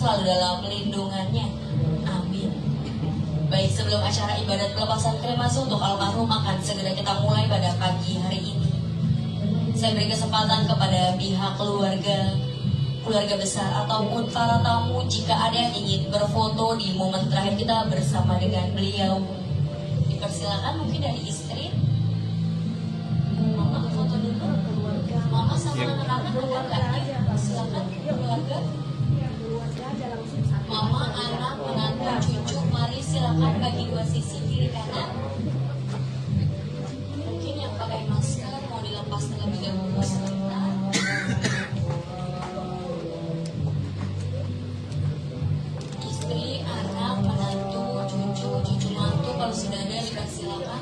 selalu dalam lindungannya. Amin. Baik, sebelum acara ibadat pelepasan kremasi untuk almarhum akan segera kita mulai pada pagi hari ini, saya beri kesempatan kepada pihak keluarga besar ataupun para tamu jika ada yang ingin berfoto di momen terakhir kita bersama dengan beliau. Dipersilakan mungkin dari istri. Mama foto dulu. Mama sama anak-anak ada nggak? Silakan keluarga. Mama, anak, menantu, cucu, mari silakan bagi dua sisi kiri kanan. Mungkin yang pakai masker mau dilepas terlebih dahulu sebentar. Istri, anak, menantu, cucu mantu kalau sudah ada dipersilakan.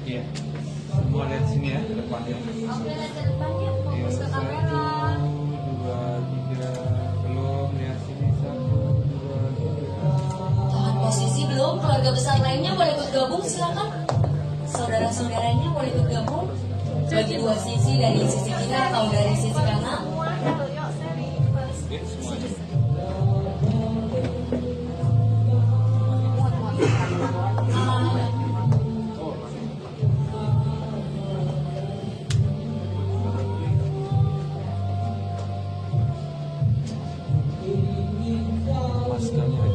Iya. Semua lihat sini ya, ke depannya. Oke, lihat ke depannya, fokus ke kamera. 1, 2, 3. Belum, lihat sini. 1, 2, 3. Tahan posisi belum, keluarga besar lainnya boleh ikut gabung silakan. Saudara-saudaranya boleh ikut gabung. Bagi dua sisi, dari sisi kita atau dari sisi kanan. Oke, semuanya. Maskernya ada.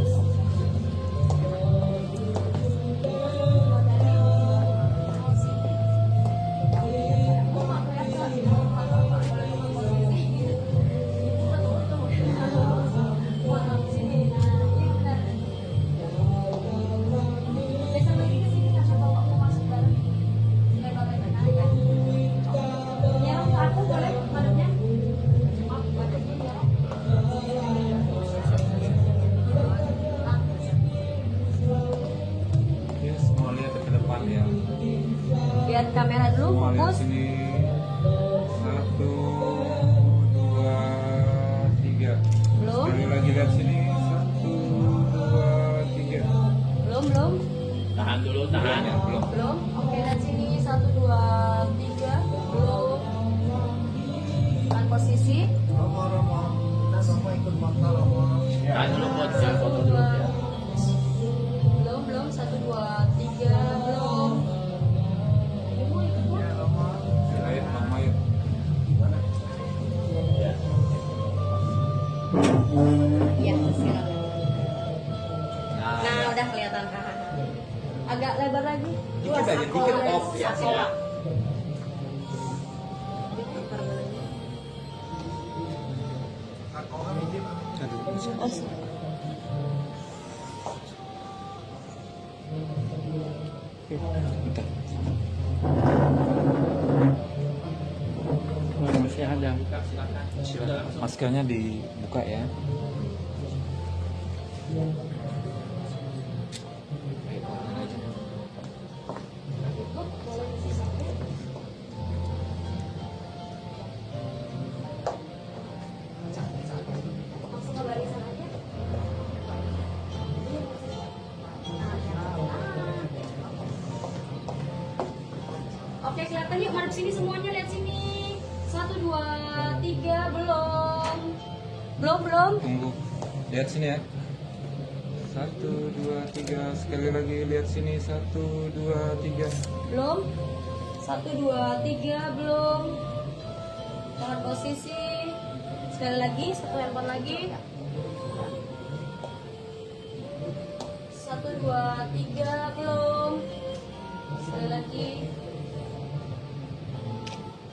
Ya, semua lihat ke depan ya. Lihat kamera dulu, Semua lihat fokus. sini. 1, 2, 3. Belum. Sekali lagi lihat sini. 1, 2, 3. Belum. Tahan dulu, tahan. Ya, belum. Belum. Oke, lihat sini 1, 2, 3. Belum. Tahan posisi. Tahan dulu, buat jangan foto dulu ya. Belum. 1, 2, 3. Belum. Ayo, Mama, yuk. Iya, silakan. Nah, Nah, udah kelihatan kan. Agak lebar lagi. Dikit aja, dikit off ya. Bentar. Masih ada. Silakan. Maskernya dibuka ya. Langsung ke barisan aja. Oke, kelihatan yuk, madep sini semuanya, lihat sini. 1, 2, 3, belum. Belum. Tunggu. Lihat sini ya. 1, 2, 3. Sekali lagi lihat sini. 1, 2, 3. Belum. 1, 2, 3, belum. Tahan posisi. Sekali lagi, satu handphone lagi. 1, 2, 3, belum. Sekali lagi.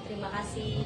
Terima kasih.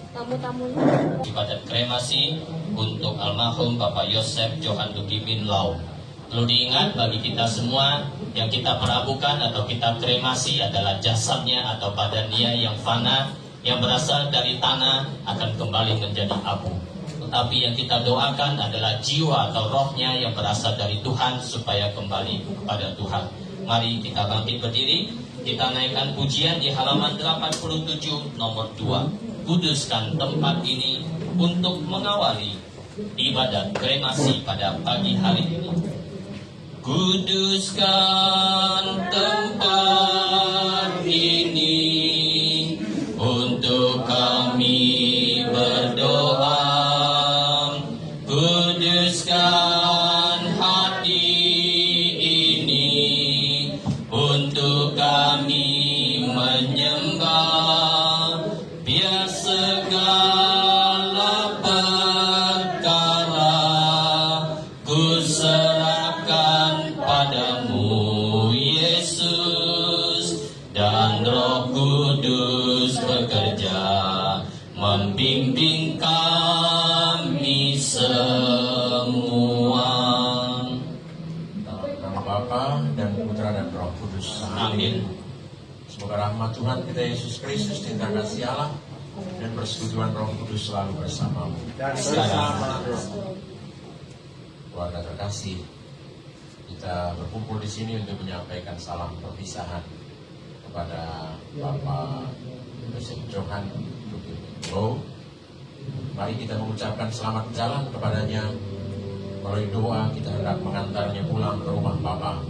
Tamu-tamunya. Ibadat kremasi untuk almarhum Bapak Yosef Johan Dukimin Lau. Perlu diingat bagi kita semua, yang kita perabukan atau kita kremasi adalah jasadnya atau badannya yang fana, yang berasal dari tanah akan kembali menjadi abu. Tetapi yang kita doakan adalah jiwa atau rohnya yang berasal dari Tuhan supaya kembali kepada Tuhan. Mari kita bangkit berdiri, kita naikkan pujian di halaman 87 nomor 2. Kuduskan tempat ini untuk mengawali ibadat kremasi pada pagi hari ini. Kuduskan tempat bimbing kami semua. Dalam nama Bapa dan Putra dan Roh Kudus. Amin. Semoga rahmat Tuhan kita Yesus Kristus, cinta kasih Allah, dan persekutuan Roh Kudus selalu bersamamu. Sekarang. Keluarga terkasih, kita berkumpul di sini untuk menyampaikan salam perpisahan kepada Bapak Yosef Johan Low. Mari kita mengucapkan selamat jalan kepadanya. Melalui doa kita hendak mengantarnya pulang ke rumah Bapa.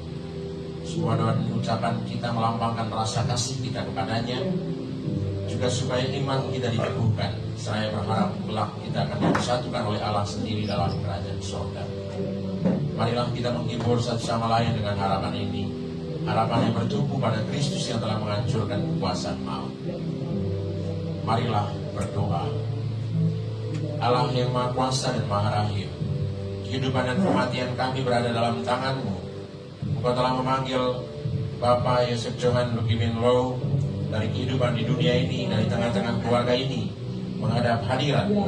Semua doa dan ucapan kita melambangkan rasa kasih kita kepadanya, juga supaya iman kita diteguhkan. Saya berharap kelak kita akan disatukan oleh Allah sendiri dalam kerajaan surga. Marilah kita menghibur satu sama lain dengan harapan ini, harapan yang bertumbuh pada Kristus yang telah menghancurkan kekuasaan maut. Marilah berdoa. Allah yang Maha Kuasa dan Maha Rahim, kehidupan dan kematian kami berada dalam tangan-Mu. Engkau telah memanggil Bapak Yosef Johan Lukimin Low dari kehidupan di dunia ini, dari tengah-tengah keluarga ini, menghadap hadirat-Mu.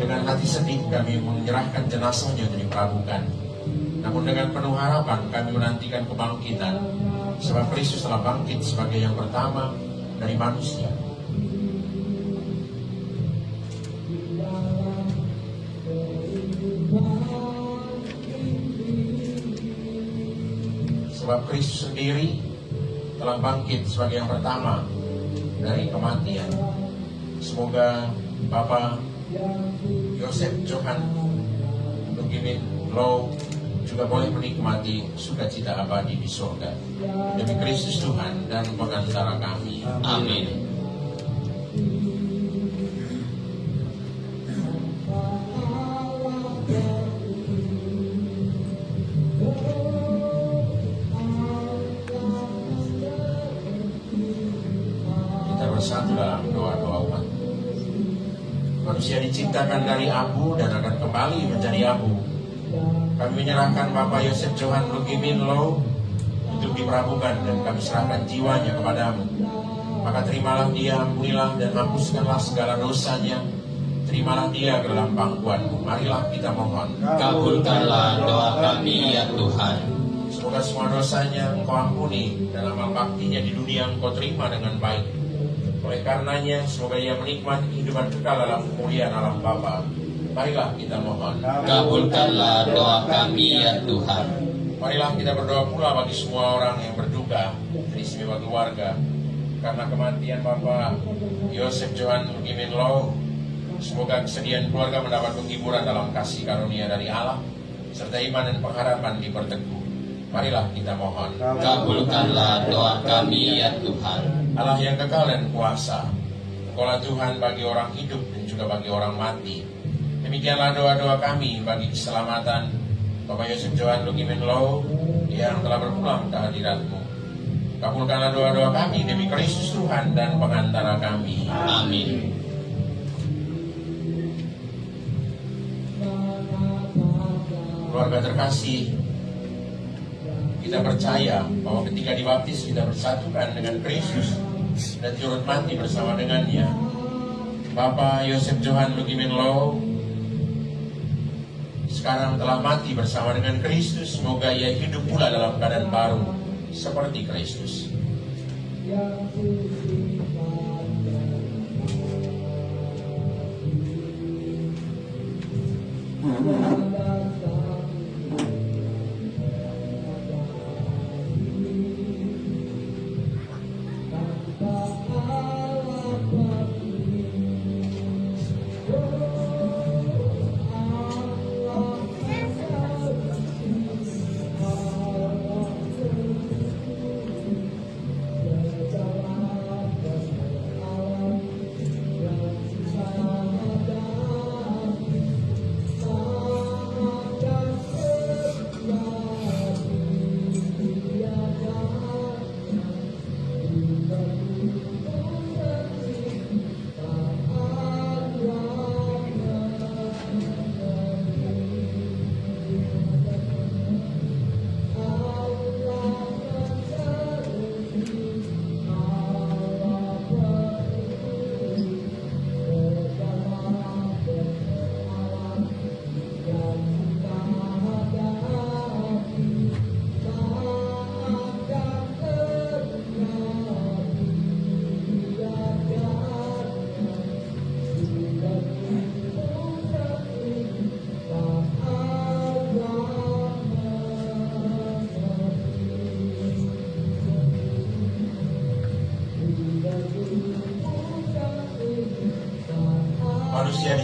Dengan hati sedih kami menyerahkan jenazahnya untuk diperabukan. Namun dengan penuh harapan kami menantikan kebangkitan, sebab Kristus telah bangkit sebagai yang pertama dari manusia. Sebab Kristus sendiri telah bangkit sebagai yang pertama dari kematian. Semoga Bapak Yosef Johan Lukimin Low juga boleh menikmati sukacita abadi di surga. Demi Kristus Tuhan dan pengantara kami. Amin. Kita bersatu dalam doa-doa umat. Manusia diciptakan dari abu dan akan kembali menjadi abu. Kami menyerahkan Bapak Yosef Johan Lukimin Low untuk diperabukan, dan kami serahkan jiwanya kepadamu. Maka terimalah dia, ampunilah dan hapuskanlah segala dosanya. Terimalah dia ke dalam pangkuan-Mu. Marilah kita mohon. Kabulkanlah doa kami ya Tuhan. Semoga semua dosanya Engkau ampuni dan amal baktinya di dunia Engkau terima dengan baik. Oleh karenanya, semoga ia menikmati kehidupan kekal dalam kemuliaan Allah Bapa. Marilah kita mohon. Kabulkanlah doa kami ya Tuhan. Marilah kita berdoa pula bagi semua orang yang berduka, teristimewa keluarga, karena kematian Bapak Yosef Johan Lukimin Low. Semoga kesedihan keluarga mendapat penghiburan dalam kasih karunia dari Allah, serta iman dan pengharapan diperteguh. Marilah kita mohon. Kabulkanlah doa kami ya Tuhan. Allah yang kekal dan kuasa, Engkaulah Tuhan bagi orang hidup dan juga bagi orang mati. Demikianlah doa-doa kami bagi keselamatan Bapak Yosef Johan Lukimin Low yang telah berpulang ke hadirat-Mu. Kabulkanlah doa-doa kami demi Kristus Tuhan dan pengantara kami. Amin. Keluarga terkasih, kita percaya bahwa ketika dibaptis kita bersatukan dengan Kristus dan turut mati bersama dengannya. Bapak Yosef Johan Lukimin Low sekarang telah mati bersama dengan Kristus. Semoga ia hidup pula dalam keadaan baru seperti Kristus.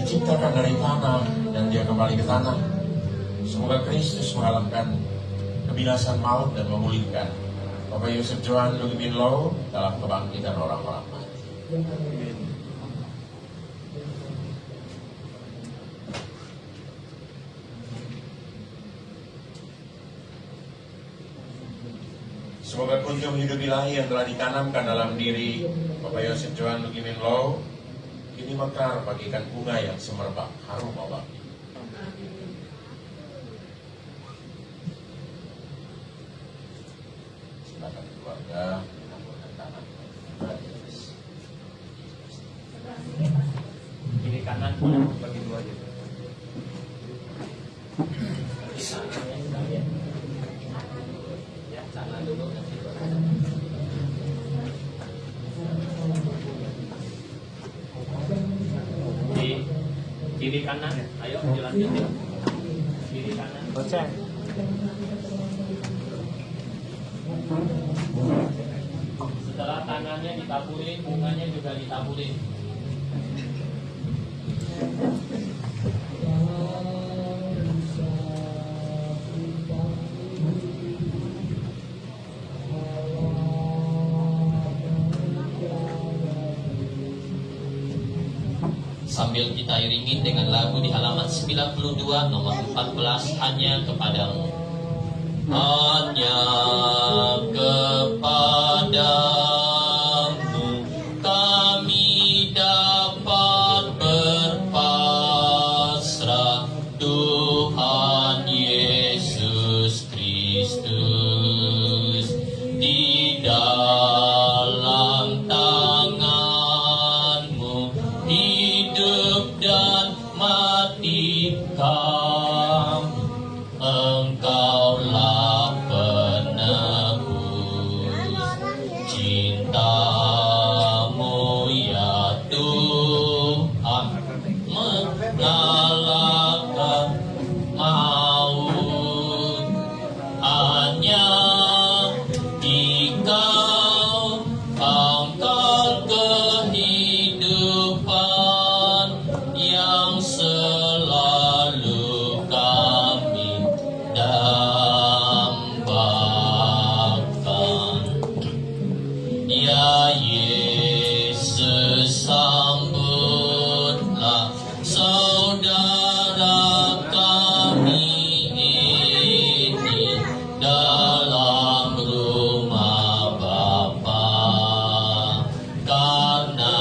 diciptakan dari tanah dan dia kembali ke tanah. Semoga Kristus mengalahkan kebinasan maut dan memulihkan Bapak Yosef Johan Lugimin Low dalam kebangkitan orang-orang mati. Semoga kunjung hidup ilahi yang telah ditanamkan dalam diri Bapak Yosef Johan Lugimin Low ini mekar bagikan bunga yang semerbak harum wangi. Silakan keluarga menambahkan tangan. Kiri kanan bagi dua aja. Ya, sana dulu nanti baru. Kiri kanan, ayo dilanjutin. Kiri kanan. Setelah tangannya ditaburin, bunganya juga ditaburin. Sambil kita iringi dengan lagu di halaman 92 nomor 14, Hanya Kepadamu. Hanya kepadamu kami dapat berpasrah, Tuhan Yesus Kristus. Di dalam tanganmu hidup dan mati kami, Engkaulah penebus. Cintamu ya Tuhan mengalahkan maut. Hanya Engkau pangkal kehidupan yang selalu kami dambakan. Ya Yesus, sambutlah saudara kami ini dalam rumah Bapa, karena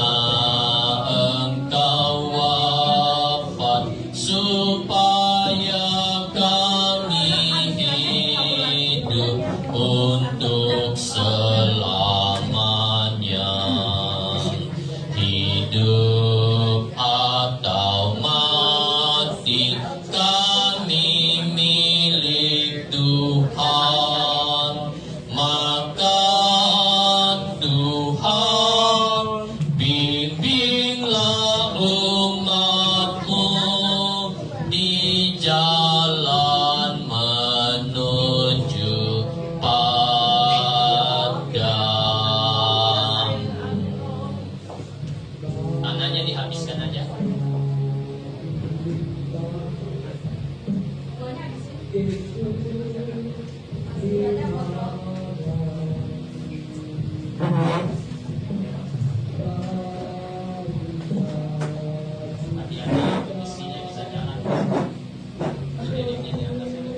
Engkau wafat supaya kami hidup untuk selamanya. Hidup atau mati kami milik Tuhan, maka Tuhan bimbinglah umat-Mu di jalan menuju padamu. Tangannya dihabiskan aja. Hati-hati, isinya bisa jalan. Lilinnya di atas ini.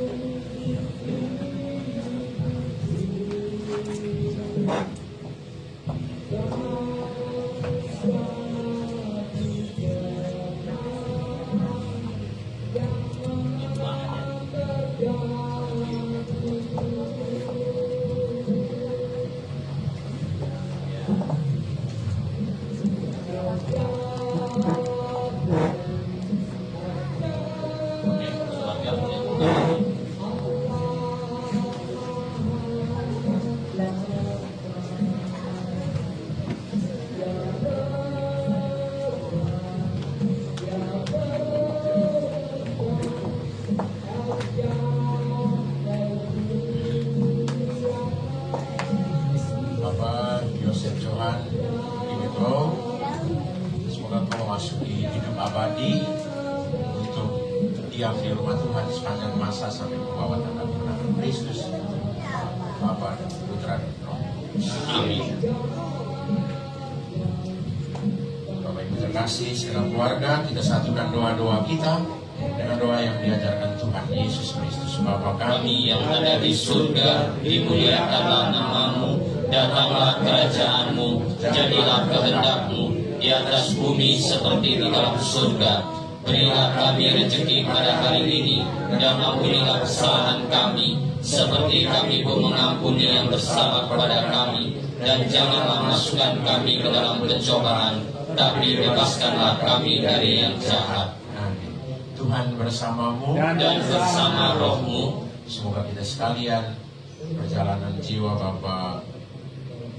Oke, keluarga boleh. Bapak Yosef Johan Lugimin Low, semoga kau memasuki hidup abadi diam di rumah Tuhan sepanjang masa sampai membawa tanda kemenangan Kristus, Bapa dan Putra dan Roh. Amin. Bapak Ibu terkasih, segenap keluarga, kita satukan doa-doa kita dengan doa yang diajarkan Tuhan Yesus Kristus. Bapa Kami yang ada di surga, dimuliakanlah namamu, datanglah kerajaanmu, jadilah kehendak-mu di atas bumi seperti di dalam surga. Berilah kami rezeki pada hari ini, dan ampunilah kesalahan kami, seperti kami pun mengampuni yang bersalah kepada kami. Dan janganlah masukkan kami ke dalam pencobaan, tapi bebaskanlah kami dari yang jahat. Amin. Tuhan bersamamu Dan bersama rohmu, semoga kita sekalian perjalanan jiwa Bapak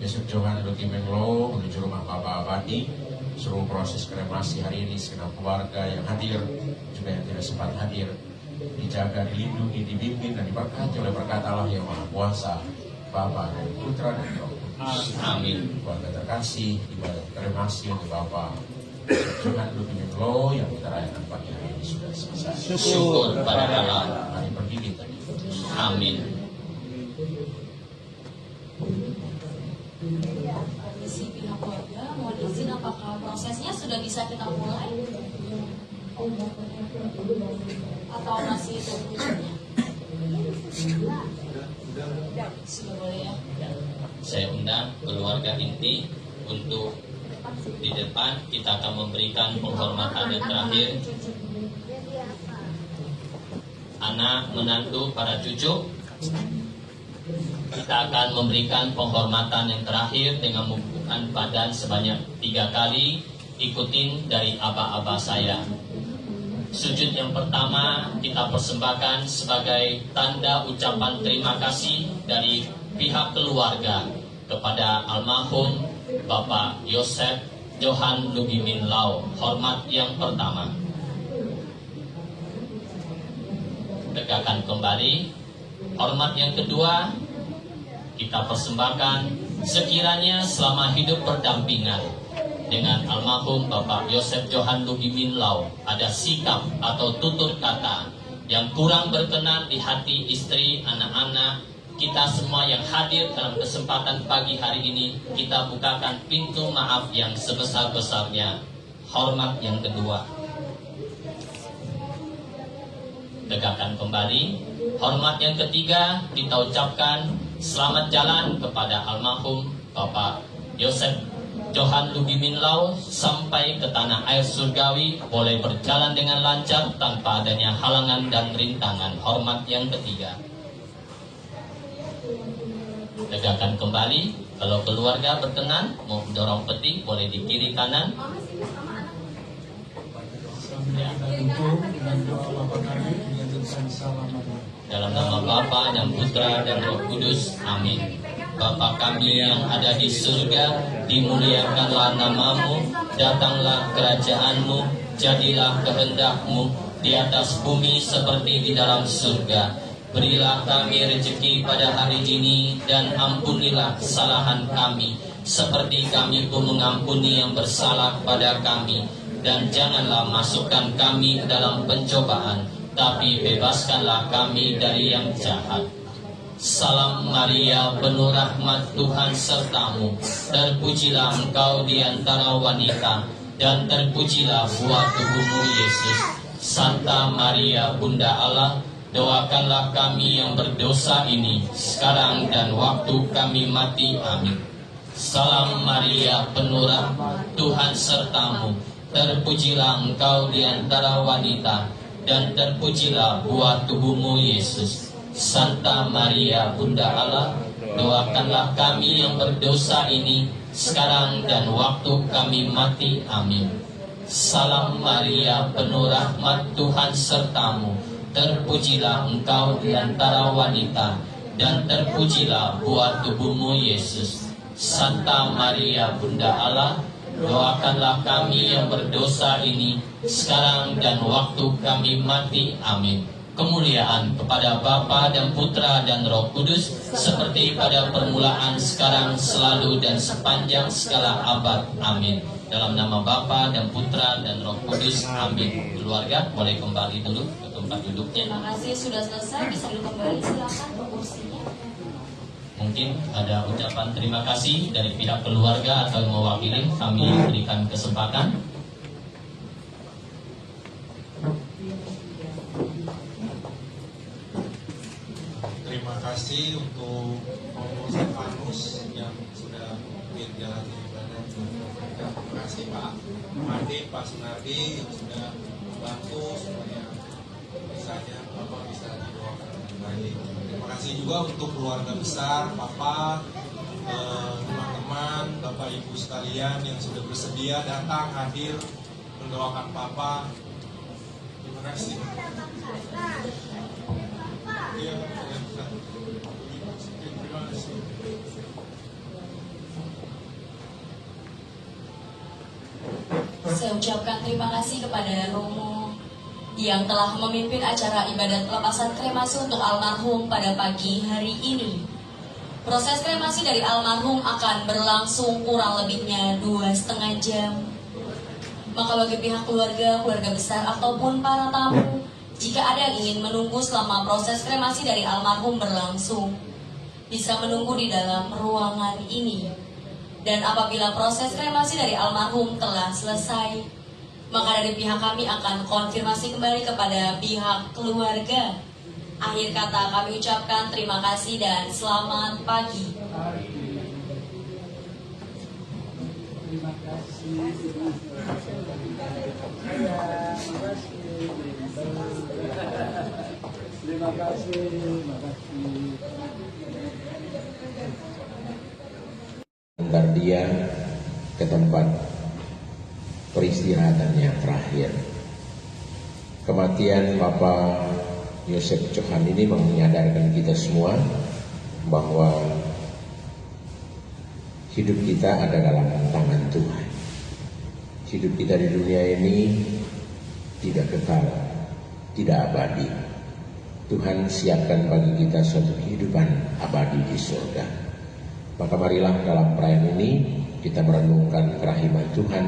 Yosef Johan Lukimen Low menuju rumah Bapak Abadi, seluruh proses kremasi hari ini, segenap keluarga yang hadir juga yang tidak sempat hadir, dijaga, dilindungi, dibimbing dan diberkati oleh berkat Allah yang Maha Kuasa, Bapa dan Putra dan Roh Kudus. amin. Keluarga terkasih, ibadat kremasi untuk Bapak Johan Lukimen Low yang kita rayakan pagi hari ini sudah selesai. Syukur pada Allah. Mari pergi kita diputus. Amin. Permisi pihak keluarga, mohon izin apakah prosesnya sudah bisa kita mulai? Atau masih tunggu izinnya? Sudah boleh ya? Saya undang keluarga inti untuk di depan. Kita akan memberikan penghormatan yang terakhir. Anak, menantu, para cucu, kita akan memberikan penghormatan yang terakhir dengan membubuhkan badan sebanyak 3 kali. Ikutin dari aba-aba saya. Sujud yang pertama kita persembahkan sebagai tanda ucapan terima kasih dari pihak keluarga kepada almarhum Bapak Yosef Johan Lugimin Lau. Hormat yang pertama. Tegakkan kembali. Hormat yang kedua kita persembahkan sekiranya selama hidup berdampingan dengan almarhum Bapak Yosef Johan Lugimin Lau ada sikap atau tutur kata yang kurang berkenan di hati istri, anak-anak, kita semua yang hadir dalam kesempatan pagi hari ini, kita bukakan pintu maaf yang sebesar-besarnya. Hormat yang kedua. Tegakkan kembali. Hormat yang ketiga kita ucapkan selamat jalan kepada almarhum Bapak Yosef Johan Lugimin Lau sampai ke tanah air surgawi, boleh berjalan dengan lancar tanpa adanya halangan dan rintangan. Hormat yang ketiga. Tegakkan kembali. Kalau keluarga berkenan mau dorong peti, boleh di kiri kanan. Ya. Dalam nama Bapa dan Putra dan Roh Kudus. Amin. Bapa kami yang ada di surga, dimuliakanlah namamu, datanglah kerajaanmu, jadilah kehendak-mu di atas bumi seperti di dalam surga. Berilah kami rezeki pada hari ini, dan ampunilah kesalahan kami, seperti kami pun mengampuni yang bersalah kepada kami. Dan janganlah masukkan kami ke dalam pencobaan, tapi bebaskanlah kami dari yang jahat. Salam Maria, penuh rahmat, Tuhan sertamu. Terpujilah engkau di antara wanita, dan terpujilah buah tubuhmu Yesus. Santa Maria, Bunda Allah, doakanlah kami yang berdosa ini, sekarang dan waktu kami mati. Amin. Salam Maria, penuh rahmat, Tuhan sertamu. Terpujilah engkau di antara wanita, dan terpujilah buah tubuhmu Yesus. Santa Maria, Bunda Allah, doakanlah kami yang berdosa ini, sekarang dan waktu kami mati. Amin. Salam Maria, penuh rahmat, Tuhan sertamu. Terpujilah engkau di antara wanita, dan terpujilah buah tubuhmu Yesus. Santa Maria, Bunda Allah, doakanlah kami yang berdosa ini, sekarang dan waktu kami mati. Amin. Kemuliaan kepada Bapa dan Putra dan Roh Kudus, seperti pada permulaan, sekarang, selalu, dan sepanjang segala abad. Amin. Dalam nama Bapa dan Putra dan Roh Kudus. Amin. Keluarga boleh kembali dulu ke tempat. tempat duduknya. Terima kasih, sudah selesai, bisa duduk kembali, silakan ke kursinya. Mungkin ada ucapan terima kasih dari pihak keluarga atau yang mewakili, kami berikan kesempatan. Terima kasih untuk Romo Stefanus yang sudah menjalani ibadah. Terima kasih Pak Martin, Pak Sunardi yang sudah membantu supaya misalnya Bapak bisa didoakan kembali. Terima kasih juga untuk keluarga besar, Papa, teman-teman, Bapak Ibu sekalian yang sudah bersedia datang hadir mendoakan Papa. Terima kasih. Ya, terima kasih. Saya ucapkan terima kasih kepada Romo yang telah memimpin acara ibadat pelepasan kremasi untuk almarhum pada pagi hari ini. Proses kremasi dari almarhum akan berlangsung kurang lebihnya 2,5 jam. Maka bagi pihak keluarga, keluarga besar ataupun para tamu, jika ada yang ingin menunggu selama proses kremasi dari almarhum berlangsung, bisa menunggu di dalam ruangan ini. Dan apabila proses kremasi dari almarhum telah selesai, maka dari pihak kami akan konfirmasi kembali kepada pihak keluarga. Akhir kata kami ucapkan terima kasih dan selamat pagi. Terima kasih. Terima kasih. Antar dia ke tempat peristirahatan yang terakhir. Kematian Bapak Yosef Johan ini menyadarkan kita semua bahwa hidup kita ada dalam tangan Tuhan. Hidup kita di dunia ini tidak kekal, tidak abadi. Tuhan siapkan bagi kita suatu kehidupan abadi di surga. Maka marilah dalam perayaan ini kita merenungkan kerahiman Tuhan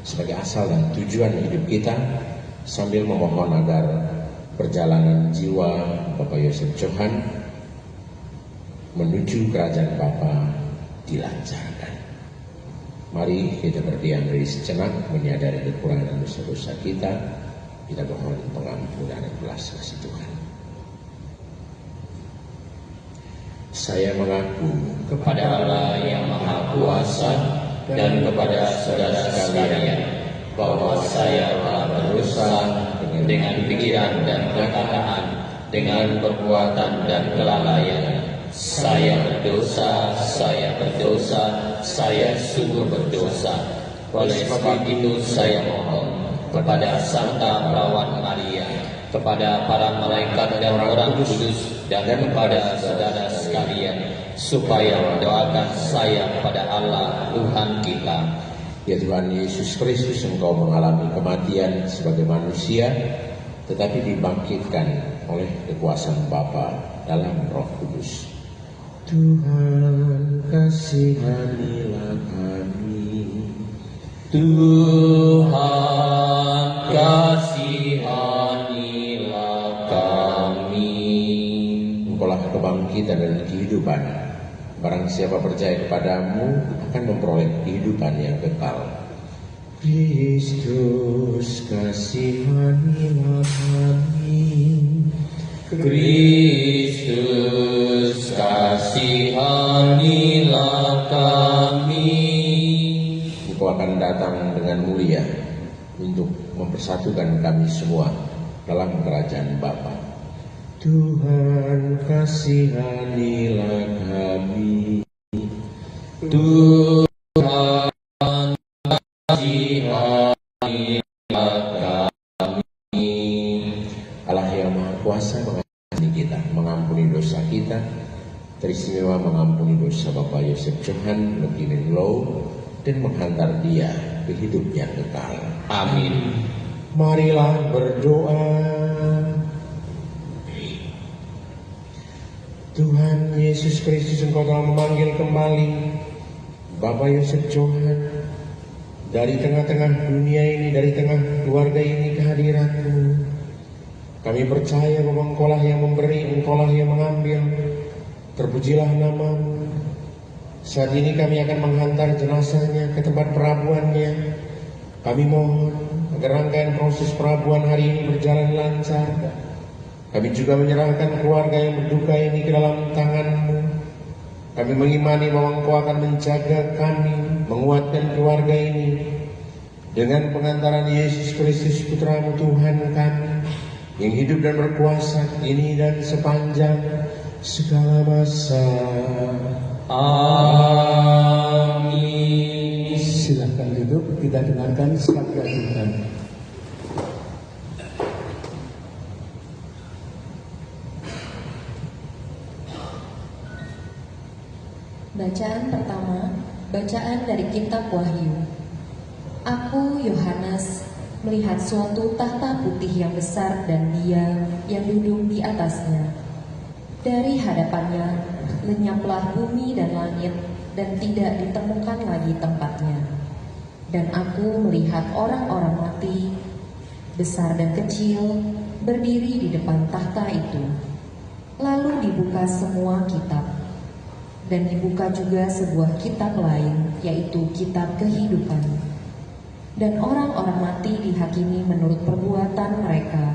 sebagai asal dan tujuan hidup kita, sambil memohon agar perjalanan jiwa Bapak Yosef Johan menuju kerajaan Bapa dilancarkan. Mari kita berdiam diri sejenak, menyadari kekurangan dosa-dosa kita. Kita mohon pengampunan dan belas kasih Tuhan. Saya mengaku Kepada Allah yang Maha Kuasa dan kepada saudara sekalian, bahwa saya telah berdosa dengan pikiran dan perkataan, dengan perbuatan dan kelalaian. Saya berdosa, saya sungguh berdosa. Oleh sebab itu saya mohon kepada Santa Perawan Maria, kepada para malaikat dan orang kudus, dan kepada saudara sekalian, supaya mendoakan saya kepada Allah Tuhan kita. Ya Tuhan Yesus Kristus, Engkau mengalami kematian sebagai manusia, tetapi dibangkitkan oleh kekuasaan Bapa dalam Roh Kudus. Tuhan kasihanilah kami. Tuhan kasihanilah kami. Engkaulah kebangkitan dan kehidupan. Barang siapa percaya kepadamu akan memperoleh kehidupan yang kekal. Kristus kasihanilah kami. Kristus kasihanilah kami. Engkau akan datang dengan mulia untuk mempersatukan kami semua dalam kerajaan Bapa. Tuhan kasihanilah kami. Tuhan kasihanilah kami. Allah yang Maha Kuasa mengasihi kita, mengampuni dosa kita, teristimewa mengampuni dosa Bapak Yosef Johan Lukimin Low, dan menghantar dia ke hidup yang kekal. Amin. Marilah berdoa. Tuhan Yesus Kristus, Engkau telah memanggil kembali Bapak Yosef Johan dari tengah-tengah dunia ini, dari tengah keluarga ini ke hadirat-Mu. Kami percaya bahwa Engkaulah yang memberi, Engkaulah yang mengambil. Terpujilah nama-Mu. Saat ini kami akan menghantar jenazahnya ke tempat perabuannya. Kami mohon agar rangkaian proses perabuan hari ini berjalan lancar. Kami juga menyerahkan keluarga yang berduka ini ke dalam tangan-Mu. Kami mengimani bahwa Engkau akan menjaga kami, menguatkan keluarga ini. Dengan pengantaran Yesus Kristus Putra-Mu Tuhan kami, yang hidup dan berkuasa ini dan sepanjang segala masa. Amin. Silahkan duduk, kita dengarkan sabda Tuhan. Bacaan pertama, bacaan dari kitab Wahyu. Aku, Yohanes, melihat suatu tahta putih yang besar dan Dia yang duduk di atasnya. Dari hadapannya lenyaplah bumi dan langit, dan tidak ditemukan lagi tempatnya. Dan aku melihat orang-orang mati, besar dan kecil, berdiri di depan tahta itu. Lalu dibuka semua kitab, dan dibuka juga sebuah kitab lain, yaitu kitab kehidupan. Dan orang-orang mati dihakimi menurut perbuatan mereka,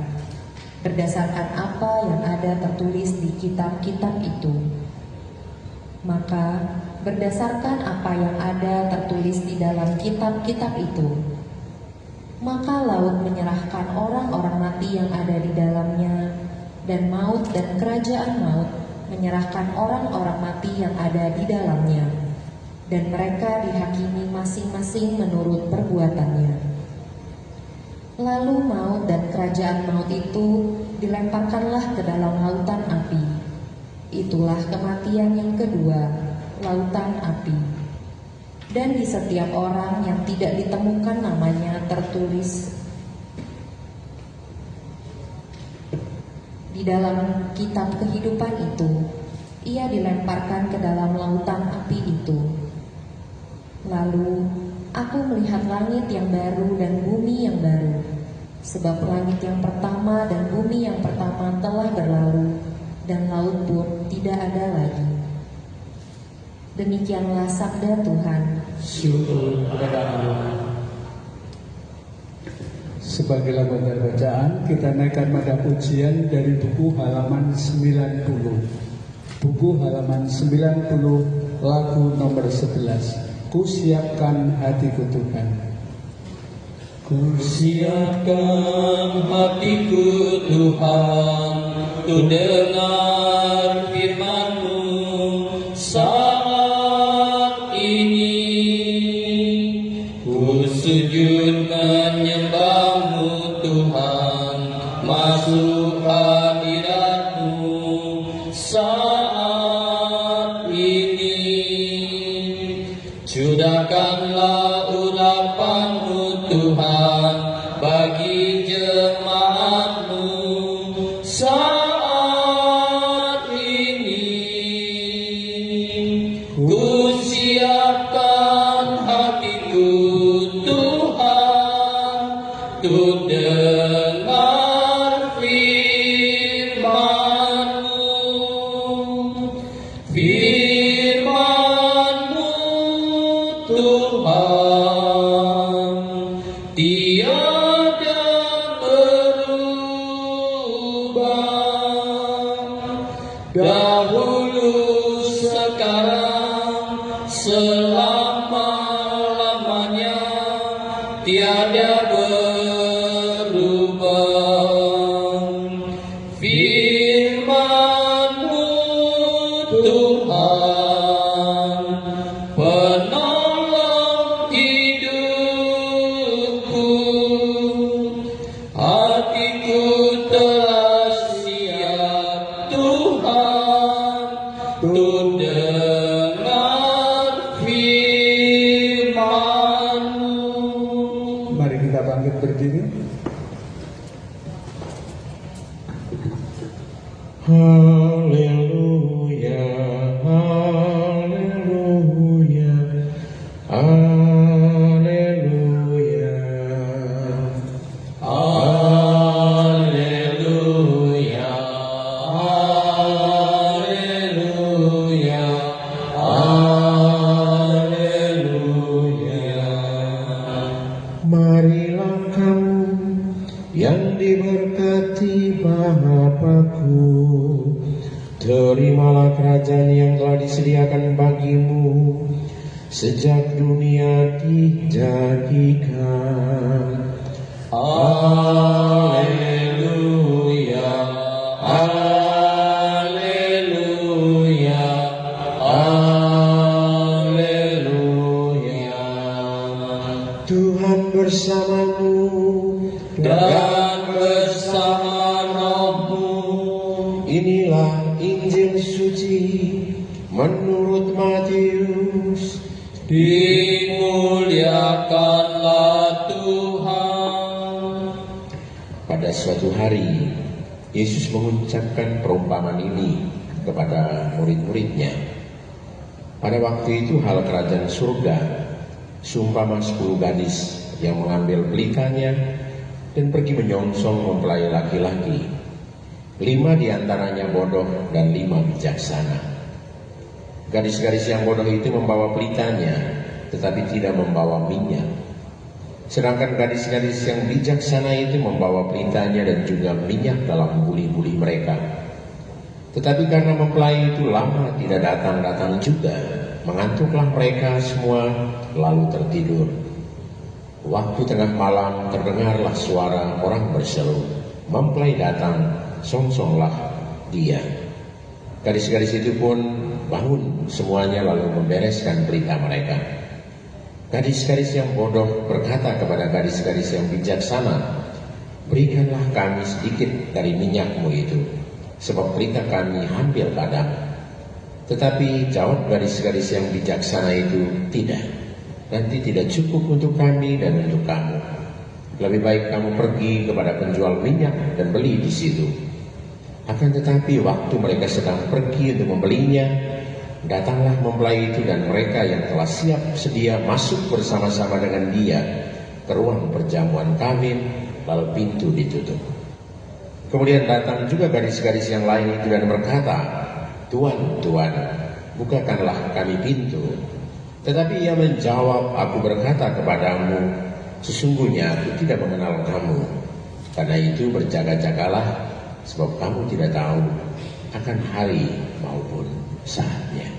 berdasarkan apa yang ada tertulis di kitab-kitab itu. Maka berdasarkan apa yang ada tertulis di dalam kitab-kitab itu, maka laut menyerahkan orang-orang mati yang ada di dalamnya, dan maut dan kerajaan maut menyerahkan orang-orang mati yang ada di dalamnya, dan mereka dihakimi masing-masing menurut perbuatannya. Lalu maut dan kerajaan maut itu dilemparkanlah ke dalam lautan api. Itulah kematian yang kedua, lautan api. Dan di setiap orang yang tidak ditemukan namanya tertulis di dalam kitab kehidupan itu, ia dilemparkan ke dalam lautan api itu. Lalu aku melihat langit yang baru dan bumi yang baru, sebab langit yang pertama dan bumi yang pertama telah berlalu, dan laut pun tidak ada lagi. Demikianlah sabda Tuhan. Syukur kepada Allah. Sebagai lambangan bacaan, kita naikkan pada pujian dari buku halaman 90. Buku halaman 90, lagu nomor 11. Ku siapkan hatiku Tuhan. Ku siapkan hatiku Tuhan, ku dengar firman-Mu saat ini. Ku sujud menyembah-Mu Tuhan, masuk hadirat-Mu saat ini. Curahkanlah urapan-Mu Tuhan bagi jemaat-Mu saat ini. Ku siapkan hatiku Tuhan, untuk dengar firman-Mu. Firman-Mu Tuhan tiada berubah, dahulu sekarang selama-lamanya tiada berubah. Firman-Mu Tuhan penolong hidupku, hatiku telah siap Tuhan untuk dengar firman-Mu. Mari kita bangkit berdiri. Haleluya, haleluya, haleluya, Haleluya. sejak dunia dijadikan. Haleluya, haleluya, haleluya. Tuhan bersamamu Dan bersama rohmu. Inilah Injil suci menurut Matius. Dimuliakanlah Tuhan. Pada suatu hari, Yesus mengucapkan perumpamaan ini kepada murid-muridnya. Pada waktu itu hal kerajaan surga, seumpama 10 gadis yang mengambil pelitanya dan pergi menyongsong mempelai laki-laki. 5 diantaranya bodoh dan 5 bijaksana. Gadis-gadis yang bodoh itu membawa pelitanya, tetapi tidak membawa minyak. Sedangkan gadis-gadis yang bijaksana itu membawa pelitanya dan juga minyak dalam buli-buli mereka. Tetapi karena mempelai itu lama tidak datang-datang juga, mengantuklah mereka semua lalu tertidur. Waktu tengah malam terdengarlah suara orang berseru, "Mempelai datang, songsonglah dia." Gadis-gadis itu pun bangun semuanya lalu membereskan pelita mereka. Gadis-gadis yang bodoh berkata kepada gadis-gadis yang bijaksana, "Berikanlah kami sedikit dari minyakmu itu, sebab pelita kami hampir padam." Tetapi jawab gadis-gadis yang bijaksana itu, "Tidak, nanti tidak cukup untuk kami dan untuk kamu. Lebih baik kamu pergi kepada penjual minyak dan beli di situ." Akan tetapi waktu mereka sedang pergi untuk membelinya, datanglah mempelai itu dan mereka yang telah siap sedia masuk bersama-sama dengan dia ke ruang perjamuan kawin, lalu pintu ditutup. Kemudian datang juga gadis-gadis yang lain itu dan berkata, "Tuan, Tuan, bukakanlah kami pintu." Tetapi ia menjawab, "Aku berkata kepadamu, sesungguhnya aku tidak mengenal kamu. Karena itu berjaga-jagalah, sebab kamu tidak tahu akan hari maupun saatnya."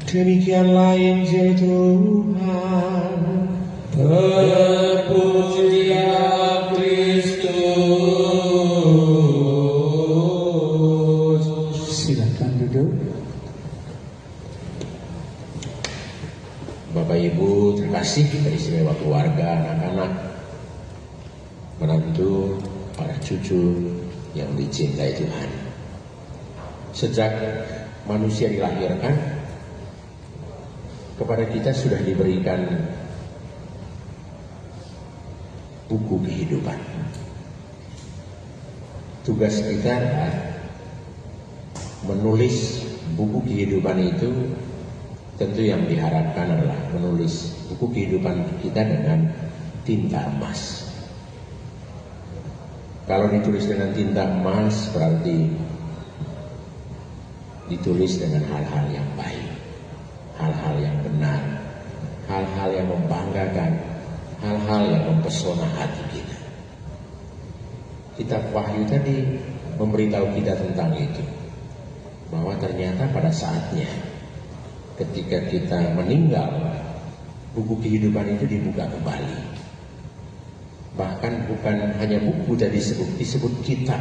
Demikianlah Injil Tuhan. Terpujilah Kristus. Silakan duduk. Bapak Ibu, terima kasih dari istimewa keluarga, anak-anak, menantu, para cucu yang dicintai Tuhan. Sejak manusia dilahirkan, kepada kita sudah diberikan buku kehidupan. Tugas kita adalah menulis buku kehidupan itu. Tentu yang diharapkan adalah menulis buku kehidupan kita dengan tinta emas. Kalau ditulis dengan tinta emas berarti ditulis dengan hal-hal yang baik, hal-hal yang benar, hal-hal yang membanggakan, hal-hal yang mempesona hati kita. Kitab Wahyu tadi memberitahu kita tentang itu, bahwa ternyata pada saatnya ketika kita meninggal, buku kehidupan itu dibuka kembali. Bahkan bukan hanya buku tadi disebut kitab.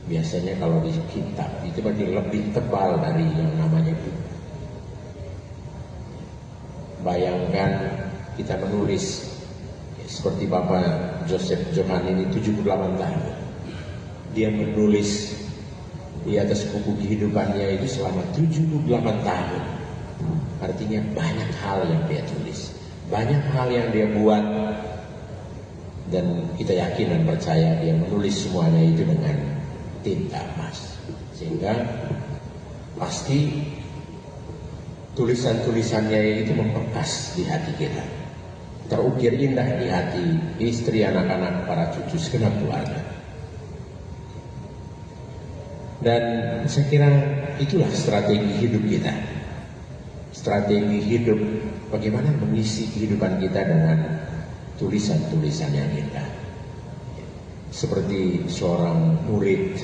Biasanya kalau di kitab itu berarti lebih tebal dari yang namanya buku. Bayangkan kita menulis seperti Bapak Joseph Johan ini 78 tahun. Dia menulis di atas buku kehidupannya itu selama 78 tahun. Artinya banyak hal yang dia tulis, banyak hal yang dia buat, dan kita yakin dan percaya dia menulis semuanya itu dengan tinta emas, sehingga pasti tulisan-tulisannya itu membekas di hati kita, terukir indah di hati istri, anak-anak, para cucu segenap keluarga. Dan saya kira itulah strategi hidup kita. Strategi hidup bagaimana mengisi kehidupan kita dengan tulisan-tulisan yang indah. Seperti seorang murid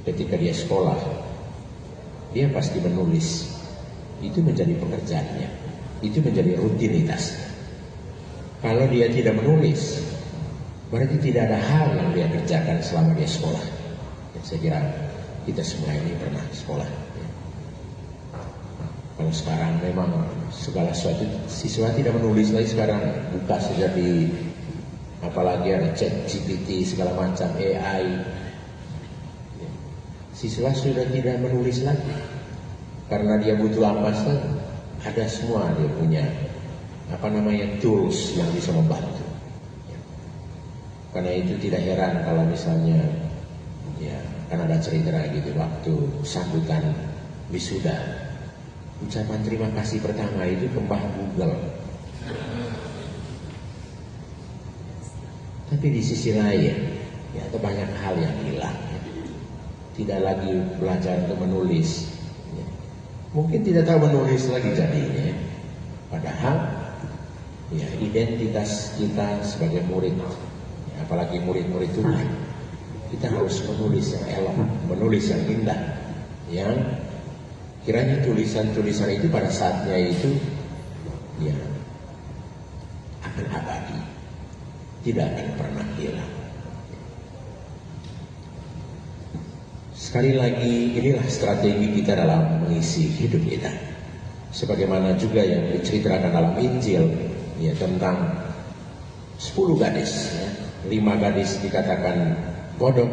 ketika dia sekolah, dia pasti menulis. Itu menjadi pekerjaannya, itu menjadi rutinitas. Kalau dia tidak menulis, berarti tidak ada hal yang dia kerjakan selama dia sekolah. Dan saya kira kita semua ini pernah sekolah. Kalau sekarang memang segala sesuatu siswa tidak menulis lagi, sekarang buka saja di apalagi ada chat GPT segala macam AI, siswa sudah tidak menulis lagi karena dia butuh apa saja, ada semua dia punya tools yang bisa membantu. Karena itu tidak heran kalau misalnya kan ada cerita gitu waktu sambutan wisuda, ucapan terima kasih pertama itu ke Mbah Google. Tapi di sisi lain ada banyak hal yang hilang. Tidak lagi belajar untuk menulis. Mungkin tidak tahu menulis lagi jadinya. Padahal identitas kita sebagai murid, apalagi murid-murid Tuhan, kita harus menulis yang elok, menulis yang indah, yang kiranya tulisan-tulisan itu pada saatnya itu akan abadi, tidak akan pernah hilang. Sekali lagi, inilah strategi kita dalam mengisi hidup kita. Sebagaimana juga yang diceritakan dalam Injil, tentang 10 gadis. 5 gadis dikatakan bodoh,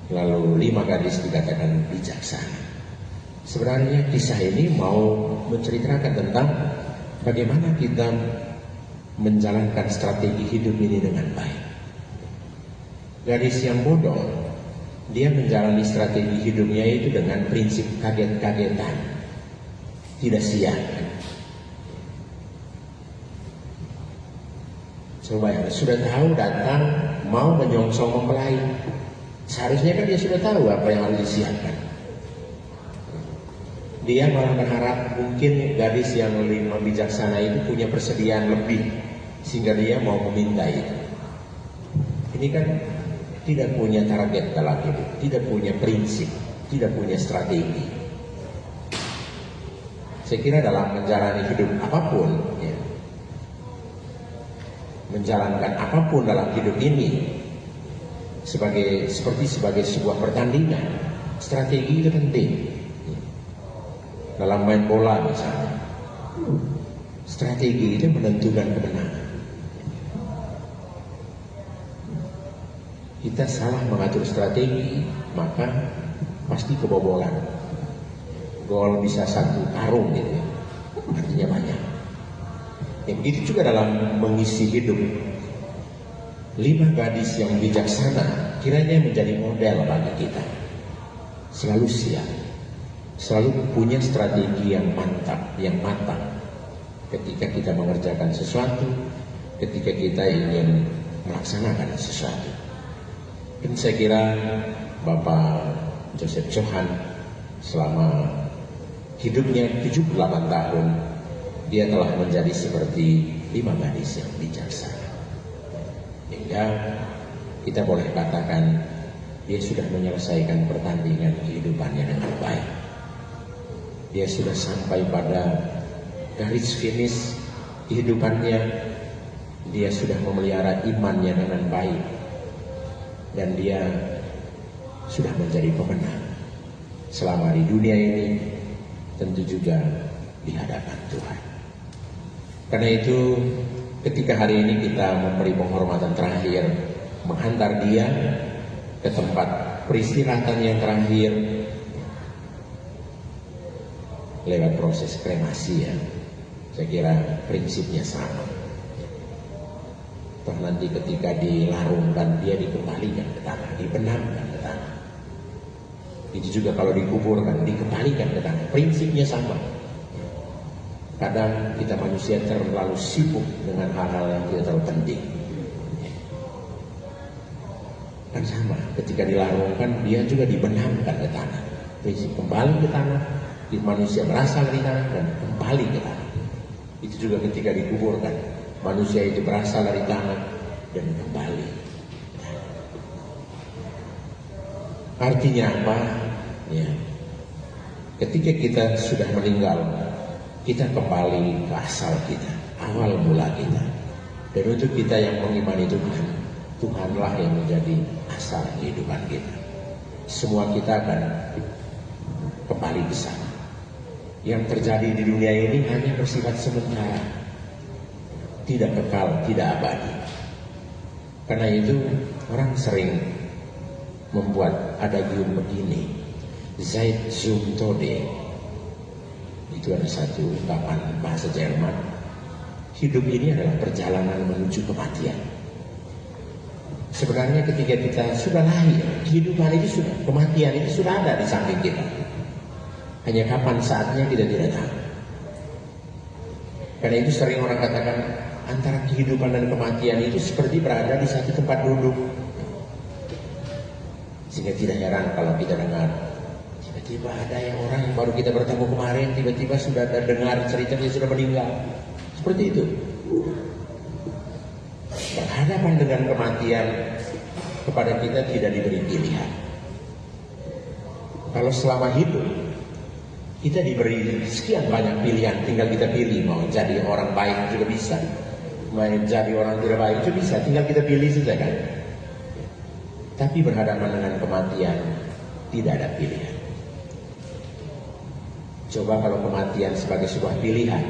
lalu 5 gadis dikatakan bijaksana. Sebenarnya kisah ini mau menceritakan tentang bagaimana kita menjalankan strategi hidup ini dengan baik. Gadis yang bodoh, dia menjalani strategi hidupnya itu dengan prinsip kaget-kagetan, tidak siap. Coba sudah tahu datang mau menyongsong mempelai, seharusnya kan dia sudah tahu apa yang harus disiapkan. Dia malah berharap mungkin gadis yang 5 bijaksana itu punya persediaan lebih sehingga dia mau meminta itu. Ini kan tidak punya target dalam hidup, tidak punya prinsip, tidak punya strategi. Saya kira dalam menjalani hidup apapun, menjalankan apapun dalam hidup ini seperti sebagai sebuah pertandingan, strategi itu penting. Dalam main bola misalnya, strategi itu menentukan kemenangan. Kita salah mengatur strategi, maka pasti kebobolan. Gol bisa 1 karung gitu ya, artinya banyak. Begitu juga dalam mengisi hidup. 5 gadis yang bijaksana kiranya menjadi model bagi kita. Selalu siap, selalu punya strategi yang mantap, yang matang. Ketika kita mengerjakan sesuatu, ketika kita ingin melaksanakan sesuatu. Dan saya kira Bapak Joseph Johan selama hidupnya 78 tahun, dia telah menjadi seperti 5 gadis yang bijaksana. Hingga kita boleh katakan dia sudah menyelesaikan pertandingan kehidupannya dengan baik. Dia sudah sampai pada garis finish kehidupannya. Dia sudah memelihara imannya dengan baik. Dan dia sudah menjadi pemenang selama di dunia ini, tentu juga di hadapan Tuhan. Karena itu ketika hari ini kita memberi penghormatan terakhir, menghantar dia ke tempat peristirahatan yang terakhir lewat proses kremasi, saya kira prinsipnya sama. Toh nanti ketika dilarungkan dia dikembalikan ke tanah, dibenamkan ke tanah. Itu juga kalau dikuburkan dikembalikan ke tanah, prinsipnya sama. Kadang kita manusia terlalu sibuk dengan hal-hal yang tidak terlalu penting. Kan sama, ketika dilarungkan dia juga dibenamkan ke tanah. Prinsip kembali ke tanah, manusia berasal dari tanah dan kembali ke tanah. Itu juga ketika dikuburkan, manusia itu berasal dari tanah dan kembali. Artinya apa? ketika kita sudah meninggal, kita kembali ke asal kita, awal mula kita. Dan untuk kita yang mengimani Tuhan, Tuhanlah yang menjadi asal kehidupan kita. Semua kita akan kembali ke sana. Yang terjadi di dunia ini hanya bersifat sementara, tidak kekal, tidak abadi. Karena itu orang sering membuat adagium begini, Zeit zum Tode. Itu ada satu ungkapan bahasa Jerman. Hidup ini adalah perjalanan menuju kematian. Sebenarnya ketika kita sudah lahir, kehidupan itu sudah, kematian itu sudah ada di samping kita. Hanya kapan saatnya kita tidak tahu. Karena itu sering orang katakan antara kehidupan dan kematian itu seperti berada di satu tempat duduk. Sehingga tidak heran kalau kita dengar tiba-tiba ada yang orang yang baru kita bertemu kemarin tiba-tiba sudah dengar cerita dia sudah meninggal. Seperti itu. Berhadapan dengan kematian kepada kita tidak diberi pilihan. Kalau selama hidup kita diberi sekian banyak pilihan, tinggal kita pilih mau jadi orang baik juga bisa, mau jadi orang tidak baik juga bisa, tinggal kita pilih saja kan. Tapi berhadapan dengan kematian tidak ada pilihan. Coba kalau kematian sebagai sebuah pilihan,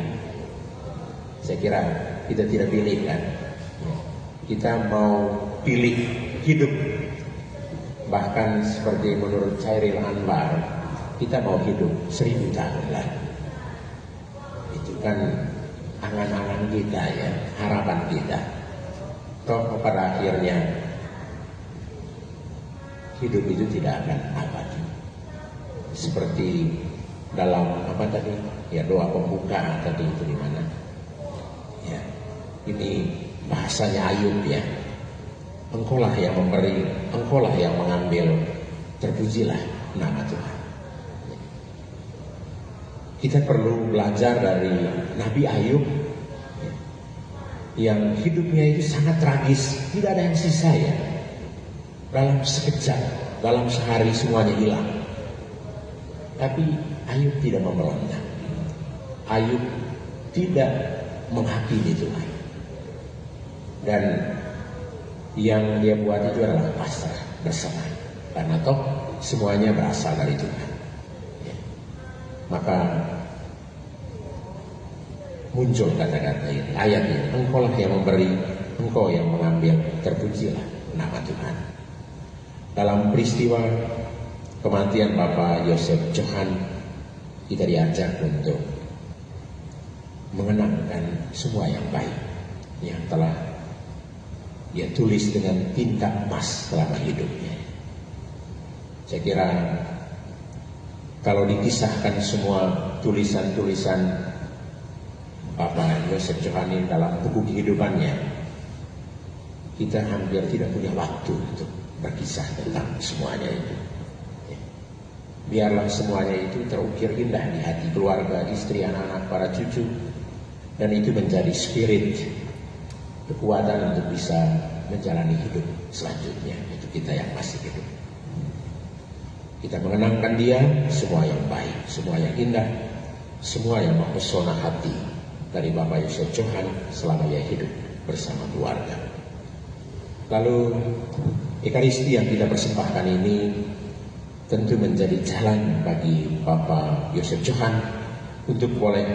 saya kira kita tidak pilih kan. Kita mau pilih hidup, bahkan seperti menurut Chairil Anwar, kita mau hidup 1000 tahun lagi. Itu kan angan-angan kita ya, harapan kita. Toh pada akhirnya hidup itu tidak akan abadi. Seperti dalam apa tadi? Ya doa pembuka tadi itu di mana? Ya, ini bahasanya Ayub ya. Engkaulah yang memberi, engkaulah yang mengambil, terpujilah nama Tuhan. Kita perlu belajar dari Nabi Ayub yang hidupnya itu sangat tragis, tidak ada yang sisa ya. Dalam sekejap, dalam sehari semuanya hilang. Tapi Ayub tidak memberontak. Ayub tidak menghakimi Tuhan. Dan yang dia buat itu adalah pasrah, berserah. Karena toh semuanya berasal dari Tuhan. Maka muncul kata-kata ini, ayat ini, engkaulah yang memberi, engkau yang mengambil, terpujilah nama Tuhan. Dalam peristiwa kematian Bapak Yosef Johan, kita diajak untuk mengenangkan semua yang baik yang telah dia tulis dengan tinta emas selama hidupnya. Saya kira kalau dikisahkan semua tulisan-tulisan Bapak Yosef Johan ini dalam buku kehidupannya, kita hampir tidak punya waktu untuk berkisah tentang semuanya itu. Biarlah semuanya itu terukir indah di hati keluarga, istri, anak-anak, para cucu, dan itu menjadi spirit, kekuatan untuk bisa menjalani hidup selanjutnya. Itu kita yang masih hidup. Kita mengenangkan dia, semua yang baik, semua yang indah, semua yang mempesona hati dari Bapak Yosef Johan selama ia hidup bersama keluarga. Lalu Ekaristi yang kita persembahkan ini tentu menjadi jalan bagi Bapak Yosef Johan untuk boleh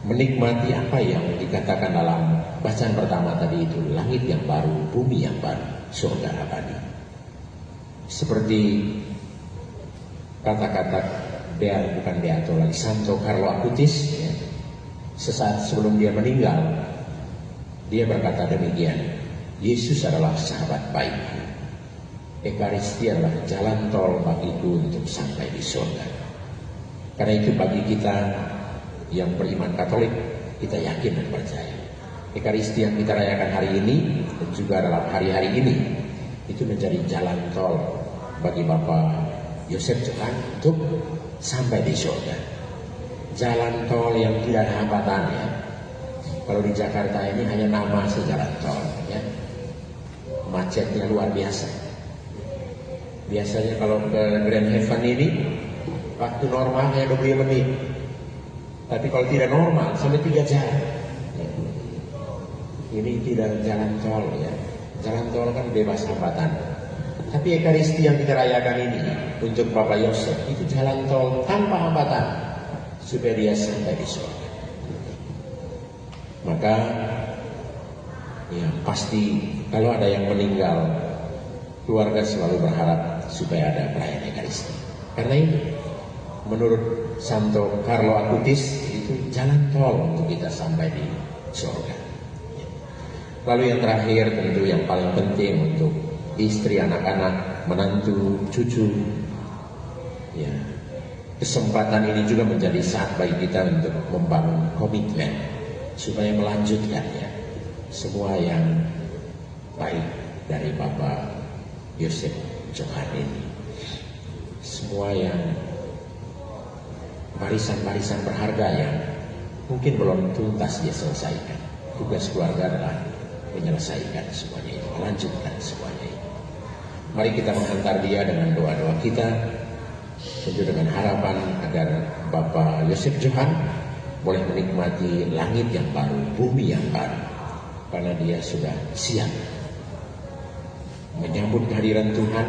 menikmati apa yang dikatakan dalam bacaan pertama tadi itu, langit yang baru, bumi yang baru, surga abadi. Seperti kata-kata bukan Beato lagi, Santo Carlo Acutis ya, sesaat sebelum dia meninggal dia berkata demikian, Yesus adalah sahabat baik, Ekaristi adalah jalan tol bagiku untuk sampai di surga. Karena itu bagi kita yang beriman Katolik, kita yakin dan percaya Ekaristi yang kita rayakan hari ini dan juga dalam hari-hari ini itu menjadi jalan tol bagi Bapak Yosef Johan untuk sampai di surga. Jalan tol yang tidak ada hambatan ya. Kalau di Jakarta ini hanya nama sejalan tol ya. Macetnya luar biasa. Biasanya kalau ke Grand Heaven ini Waktu normal hanya 20 menit. Tapi kalau tidak normal sampai 3 jam. Ini tidak jalan tol ya. Jalan tol kan bebas hambatan. Tapi Ekaristi yang kita rayakan ini untuk Bapak Yosef itu jalan tol tanpa hambatan supaya dia sampai di surga. Maka ya pasti kalau ada yang meninggal, keluarga selalu berharap supaya ada perayaan Ekaristi. Karena ini menurut Santo Carlo Acutis itu jalan tol untuk kita sampai di surga. Lalu yang terakhir tentu yang paling penting untuk istri, anak-anak, menantu, cucu. Ya, kesempatan ini juga menjadi saat bagi kita untuk membangun komitmen supaya melanjutkan ya semua yang baik dari Bapak Yosef Johan ini. Semua yang barisan-barisan berharga yang mungkin belum tuntas dia selesaikan. Tugas keluarga adalah menyelesaikan semuanya itu, melanjutkan semuanya itu. Mari kita menghantar dia dengan doa-doa kita, tentu dengan harapan agar Bapak Yosef Johan boleh menikmati langit yang baru, bumi yang baru, karena dia sudah siap menyambut kehadiran Tuhan.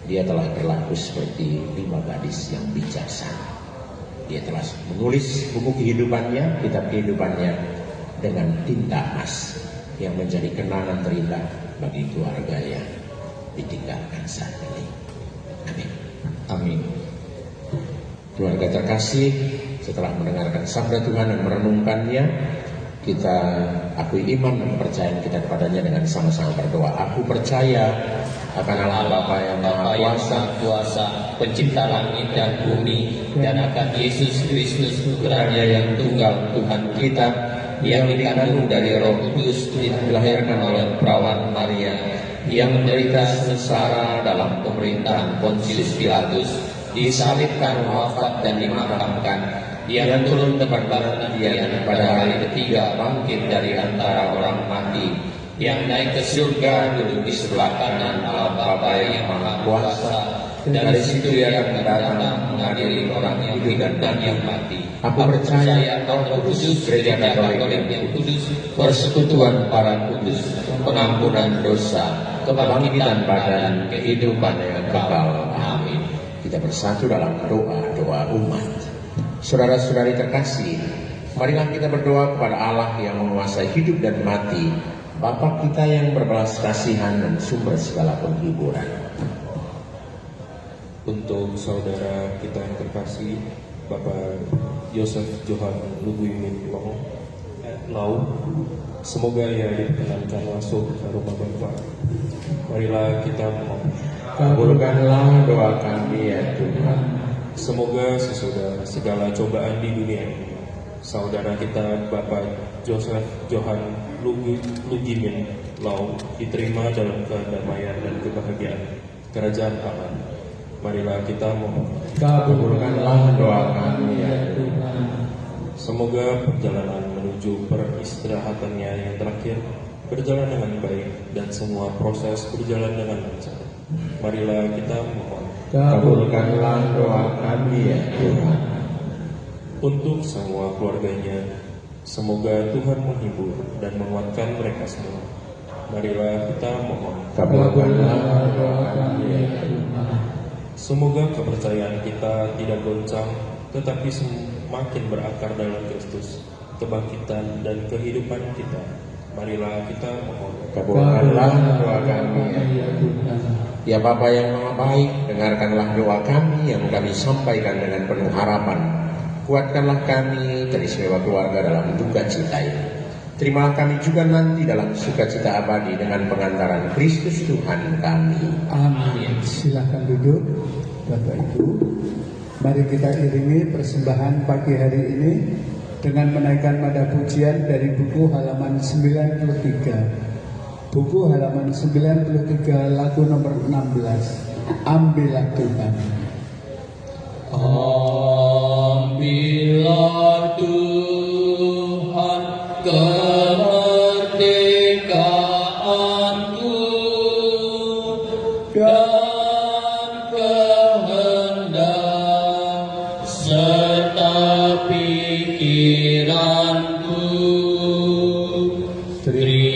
Dia telah berlaku seperti 5 gadis yang bijaksana. Dia telah menulis buku kehidupannya, kitab kehidupannya dengan tinta emas yang menjadi kenangan terindah bagi keluarga yang ditinggalkan saat ini. Amin. Amin. Keluarga terkasih, setelah mendengarkan sabda Tuhan dan merenungkannya, kita akui iman dan kepercayaan kita kepadanya dengan sama-sama berdoa. Aku percaya akan Allah Bapa yang Maha Kuasa, Pencipta langit dan bumi, dan akan Yesus Kristus Putranya yang tunggal Tuhan kita, yang dikandung dari Roh Kudus, dilahirkan oleh perawan Maria, yang menderita sengsara dalam pemerintahan Pontius Pilatus, disalibkan, wafat dan dimakamkan, yang turun ke perbantian pada hari ketiga, bangkit dari antara orang mati, yang naik ke surga, duduk di sebelah kanan Allah Bapa yang Maha Kuasa, dan dari situ dia akan datang mengadili orang yang hidup dan yang mati. Aku percaya Roh Kudus, Gereja Katolik yang kudus, persekutuan para kudus, pengampunan dosa, kebangkitan badan, kehidupan yang kekal. Amin. Kita bersatu dalam doa umat. Saudara-saudari terkasih, marilah kita berdoa kepada Allah yang menguasai hidup dan mati, Bapa kita yang berbelas kasihan dan sumber segala penghiburan. Untuk saudara kita yang terkasih, Bapak Yosef Johan Luguimin Lau, semoga ia diperkenankan masuk ke rumah Bapa. Marilah kita memohon. Kabulkanlah doa kami ya Tuhan. Semoga sesudah segala cobaan di dunia ini, saudara kita Bapak Yosef Johan Lugimin Lau diterima dalam kedamaian dan kebahagiaan kerajaan Allah. Marilah kita memohon. Kabulkanlah doa kami ya Tuhan. Semoga perjalanan menuju peristirahatannya yang terakhir berjalan dengan baik dan semua proses berjalan dengan lancar. Marilah kita memohon. Kabulkanlah doa kami ya Tuhan. Untuk semua keluarganya, semoga Tuhan menghibur dan menguatkan mereka semua. Marilah kita mohon. Kabulkanlah doa kami ya Tuhan. Semoga kepercayaan kita tidak goncang, tetapi semakin berakar dalam Kristus, kebangkitan dan kehidupan kita. Marilah kita mohon. Kabulkanlah doa kami ya Tuhan. Ya Bapa yang Maha Baik, dengarkanlah doa kami yang kami sampaikan dengan penuh harapan. Kuatkanlah kami, teristimewa keluarga dalam duka cita ini. Terimalah kami juga nanti dalam sukacita abadi dengan pengantaran Kristus Tuhan kami. Amin. Silakan duduk, Bapak Ibu. Mari kita iringi persembahan pagi hari ini dengan menaikkan nada pujian dari buku halaman 93. Buku halaman 93 lagu nomor 16. Ambillah Tuhan. Ambillah Tuhan kemerdekaanku dan kehendak serta pikiranku. Terimalah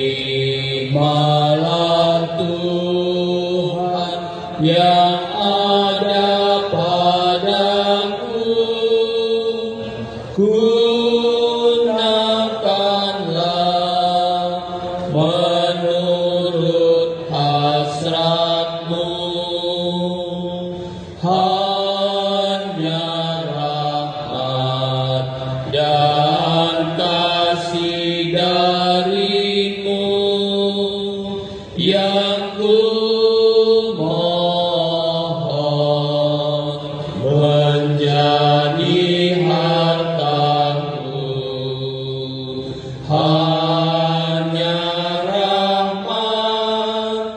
Tuhan yang ada padaku, gunakanlah menurut hasratmu. Hanya rahmat dan kasih darimu yang ku mohon menjadi hartaku. Hanya rahmat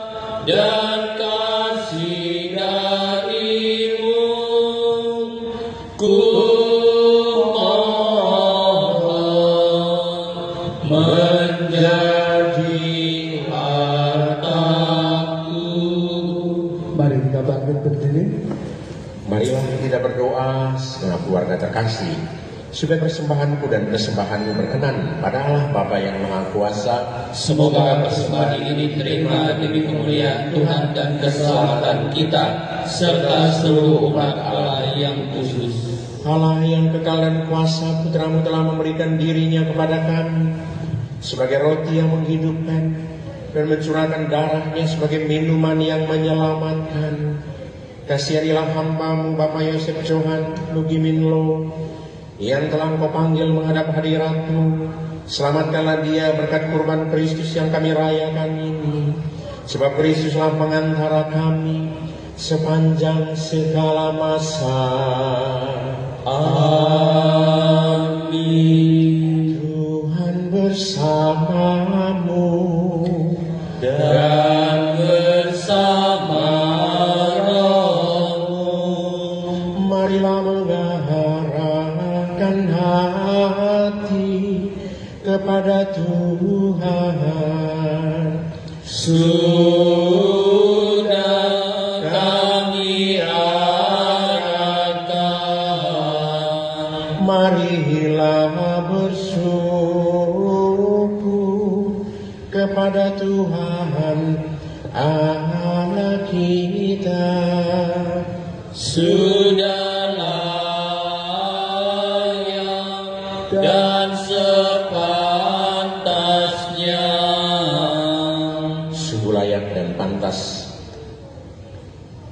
dan kasih darimu ku mohon menjadi hartaku. Mari kita bangkit berdiri. Marilah kita berdoa segenap keluarga terkasih, supaya persembahanku dan persembahanmu berkenan pada Allah Bapa yang Maha Kuasa. Semoga persembahan ini diterima demi kemuliaan Tuhan dan keselamatan kita serta seluruh umat Allah yang kudus. Allah yang kekal dan kuasa, Putramu telah memberikan dirinya kepada kami sebagai roti yang menghidupkan dan mencurahkan darahnya sebagai minuman yang menyelamatkan. Kasihanilah hamba-Mu Bapak Yosef Johan Lugimin Lo yang telah Engkau panggil menghadap hadirat-Mu. Selamatkanlah dia berkat kurban Kristus yang kami rayakan ini, sebab Kristuslah pengantara kami sepanjang segala masa. Amin. Tuhan bersamamu Dan bersama rohmu, marilah mengarahkan hati kepada Tuhan. sudah kami arahkan. Marilah bersyukur kepada Tuhan Allah kita. Sudah layak dan sepantasnya. Sungguh layak dan pantas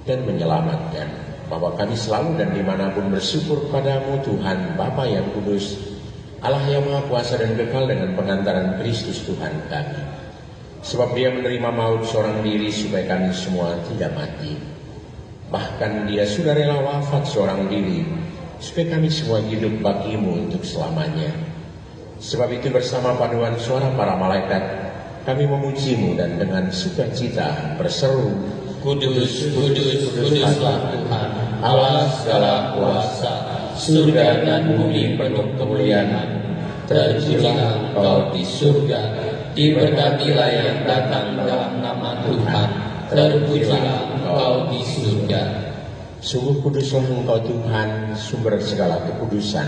dan menyelamatkan bahwa kami selalu dan dimanapun bersyukur padamu Tuhan Bapa yang kudus, Allah yang Maha Kuasa dan kekal dengan pengantaran Kristus Tuhan kami. Sebab dia menerima maut seorang diri supaya kami semua tidak mati. Bahkan dia sudah rela wafat seorang diri supaya kami semua hidup bagimu untuk selamanya. Sebab itu bersama paduan suara para malaikat kami memujimu dan dengan sukacita berseru, Kudus, kudus, kuduslah Tuhan, Allah segala kuasa, surga dan bumi penuh kemuliaan. Terpujilah Engkau di surga, diberkatilah yang datang dalam nama Tuhan. Terpujilah Engkau di surga. Sungguh kuduslah Engkau Tuhan, sumber segala kekudusan.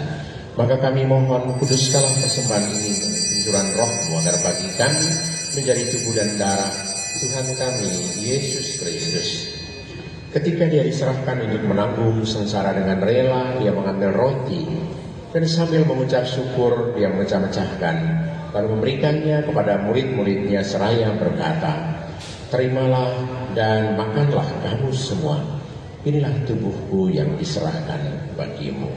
Maka kami mohon, kuduskanlah persembahan ini dengan kunjuran roh-Mu agar bagi kami menjadi tubuh dan darah Tuhan kami Yesus Kristus. Ketika dia diserahkan untuk menanggung sengsara dengan rela, dia mengambil roti dan sambil mengucap syukur dia memecah-mecahkan, lalu memberikannya kepada murid-muridnya seraya berkata, terimalah dan makanlah kamu semua, inilah tubuhku yang diserahkan bagimu.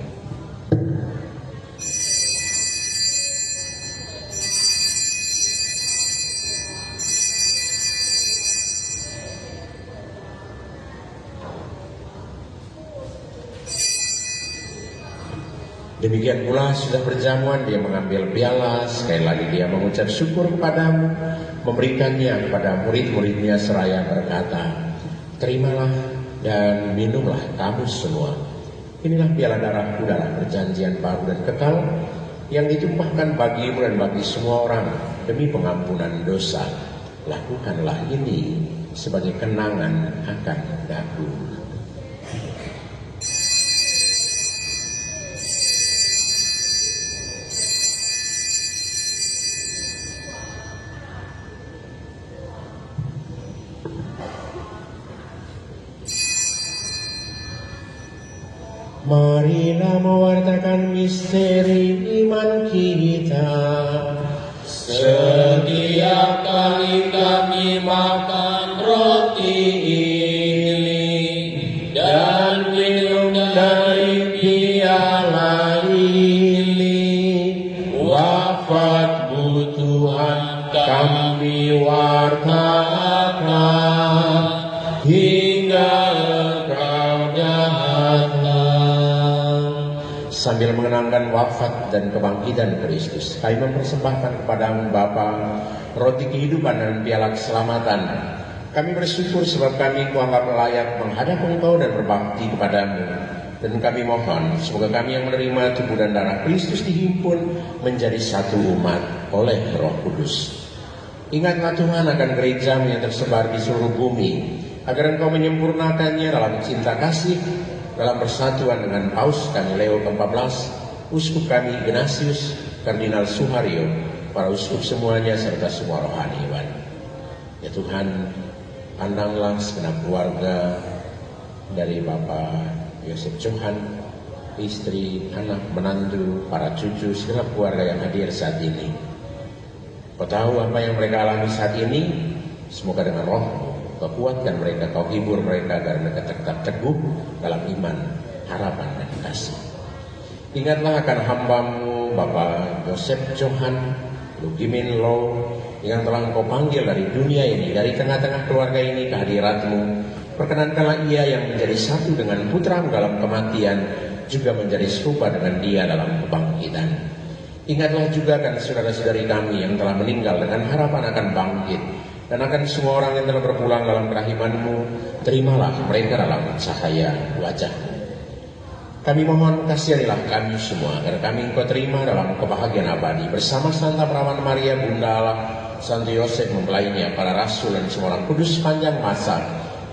Demikian pula sudah berjamuan dia mengambil piala, sekali lagi dia mengucap syukur kepadamu, memberikannya kepada murid-muridnya seraya berkata, terimalah dan minumlah kamu semua, inilah piala darahku darah perjanjian baru dan kekal yang ditumpahkan bagimu dan bagi semua orang demi pengampunan dosa. Lakukanlah ini sebagai kenangan akan aku. marilah mewartakan misteri iman kita. Setiap kali kami makan roti ini dan minum dari piala ini, wafatmu Tuhan kami wartakan hingga Engkau datang. Sambil mengenangkan wafat dan kebangkitan Kristus, kami mempersembahkan kepadamu Bapa roti kehidupan dan piala keselamatan. Kami bersyukur sebab kami kuanggap layak menghadap Engkau dan berbakti kepadamu. Dan kami mohon semoga kami yang menerima tubuh dan darah Kristus dihimpun menjadi satu umat oleh Roh Kudus. Ingatlah Tuhan akan gerejamu yang tersebar di seluruh bumi, agar Engkau menyempurnakannya dalam cinta kasih, dalam persatuan dengan Paus kami Leo ke-14, Uskup kami Ignatius, Kardinal Suharyo, para uskup semuanya serta semua rohaniwan. Ya Tuhan, pandanglah segenap keluarga dari Bapak Yosef Johan, istri, anak, menantu, para cucu, segenap keluarga yang hadir saat ini. Kau tahu apa yang mereka alami saat ini, semoga dengan Roh Kau kuatkan mereka, Kau hibur mereka agar mereka tetap teguh dalam iman, harapan dan kasih. Ingatlah akan hambamu Bapak Yosef Johan Lugimin Law yang telah Engkau panggil dari dunia ini, dari tengah-tengah keluarga ini ke hadirat-Mu. Perkenankanlah ia yang menjadi satu dengan putra-Mu dalam kematian, juga menjadi serupa dengan dia dalam kebangkitan. Ingatlah juga akan saudara-saudari kami yang telah meninggal dengan harapan akan bangkit. Dan akan semua orang yang telah berpulang dalam kerahiman-Mu, terimalah mereka dalam cahaya wajah-Mu. Kami mohon kasihanilah kami semua, agar kami Engkau terima dalam kebahagiaan abadi, bersama Santa Perawan Maria Bunda Allah, Santo Yosef mempelainya, para rasul dan semua orang kudus sepanjang masa,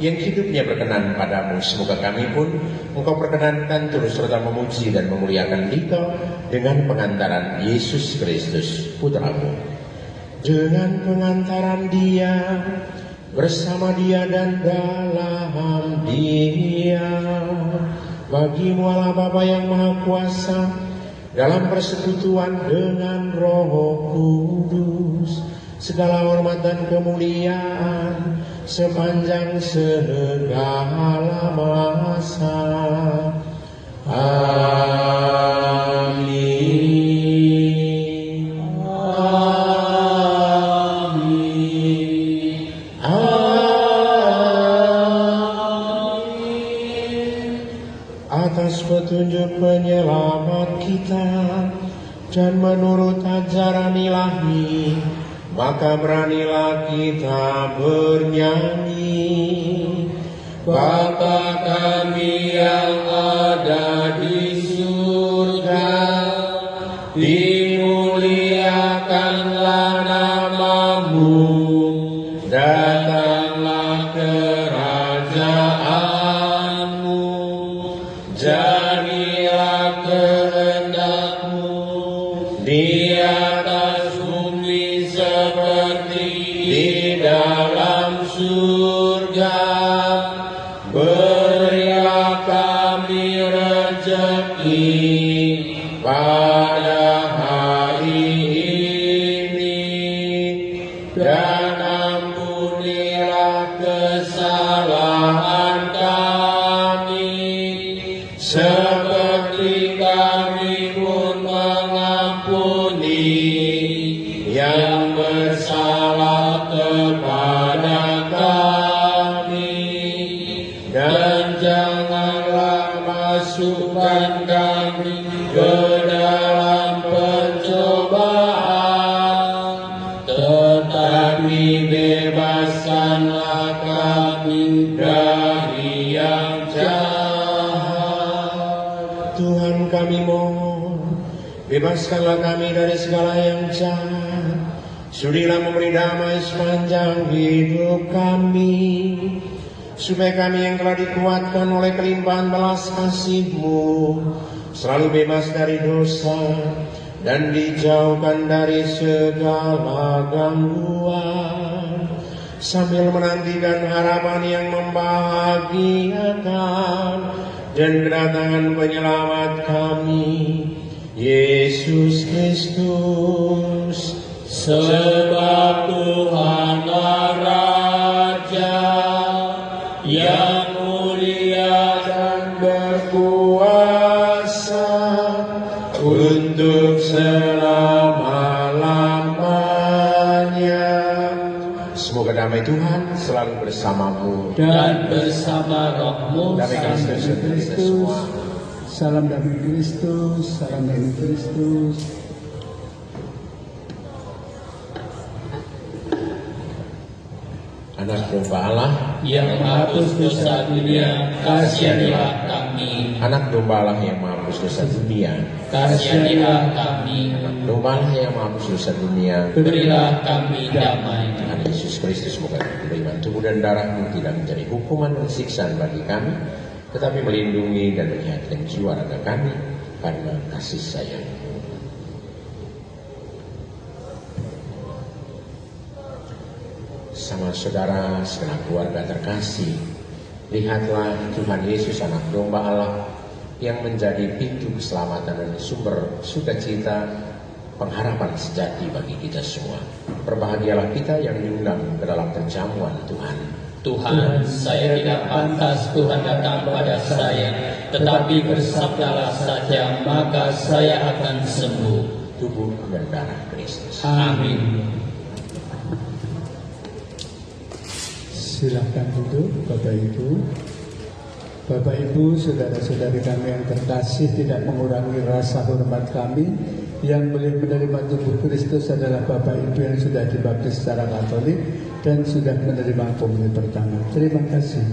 yang hidupnya berkenan padamu. Semoga kami pun Engkau perkenankan terus serta memuji dan memuliakan Dikau dengan pengantaran Yesus Kristus, Putra-Mu. Dengan pengantaran Dia, bersama Dia dan dalam Dia, bagi-Mu Allah Bapa yang Maha Kuasa, dalam persekutuan dengan Roh Kudus, segala hormat dan kemuliaan sepanjang segala masa. Amin. Atas petunjuk penyelamat kita dan menurut ajaran ilahi, maka beranilah kita bernyanyi. Bapa kami yang ada di surga, dimuliakanlah nama-Mu, datanglah kerajaan-Mu, jadilah kehendak-Mu di atas bumi seperti di dalam surga. Berilah kami rezeki pada hari ini, dan ampunilah kesalahan kami, seperti kami pun mengampuni yang bersalah kepada kami. Dan janganlah masukkan kami ke dalam pencobaan, tetapi bebaskanlah kami dari yang jahat. Tuhan kami mohon, bebaskanlah kami dari segala yang jahat. Sudilah memberi damai sepanjang hidup kami, supaya kami yang telah dikuatkan oleh kelimpahan belas kasih-Mu selalu bebas dari dosa dan dijauhkan dari segala gangguan, sambil menantikan harapan yang membahagiakan dan kedatangan penyelamat kami, Yesus Kristus. Sebab Tuhanlah Raja yang mulia Dan berkuasa untuk selama-lamanya. Semoga damai Tuhan selalu bersamamu dan bersama rohmu. Damai Kristus untuk kita semua. Salam damai Kristus, salam damai Kristus. Anak domba Allah, Yang menghapus dosa dunia, kasihanilah kami. anak domba Allah yang menghapus dosa dunia, Kasihanilah kami. domba Allah yang menghapus dosa dunia. Berilah kami damai. Tuhan Yesus Kristus, semoga beriman tubuh dan darahmu tidak menjadi hukuman dan siksaan bagi kami, tetapi melindungi dan menyehatkan jiwa raga kami karena kasih sayang. Sama saudara, segenap keluarga terkasih, lihatlah Tuhan Yesus anak domba Allah yang menjadi pintu keselamatan dan sumber sukacita, pengharapan sejati bagi kita semua. Berbahagialah kita yang diundang ke dalam perjamuan Tuhan. Tuhan, saya tidak pantas Tuhan datang pada saya, tetapi bersabdalah saja, maka saya akan sembuh. Tubuh dan darah Kristus. Amin. Silahkan duduk Bapak Ibu. Bapak Ibu, saudara-saudari kami yang terkasih, tidak mengurangi rasa hormat kami. Yang boleh menerima tubuh Kristus adalah Bapak Ibu yang sudah dibaptis secara Katolik dan sudah menerima komuni pertama. Terima kasih.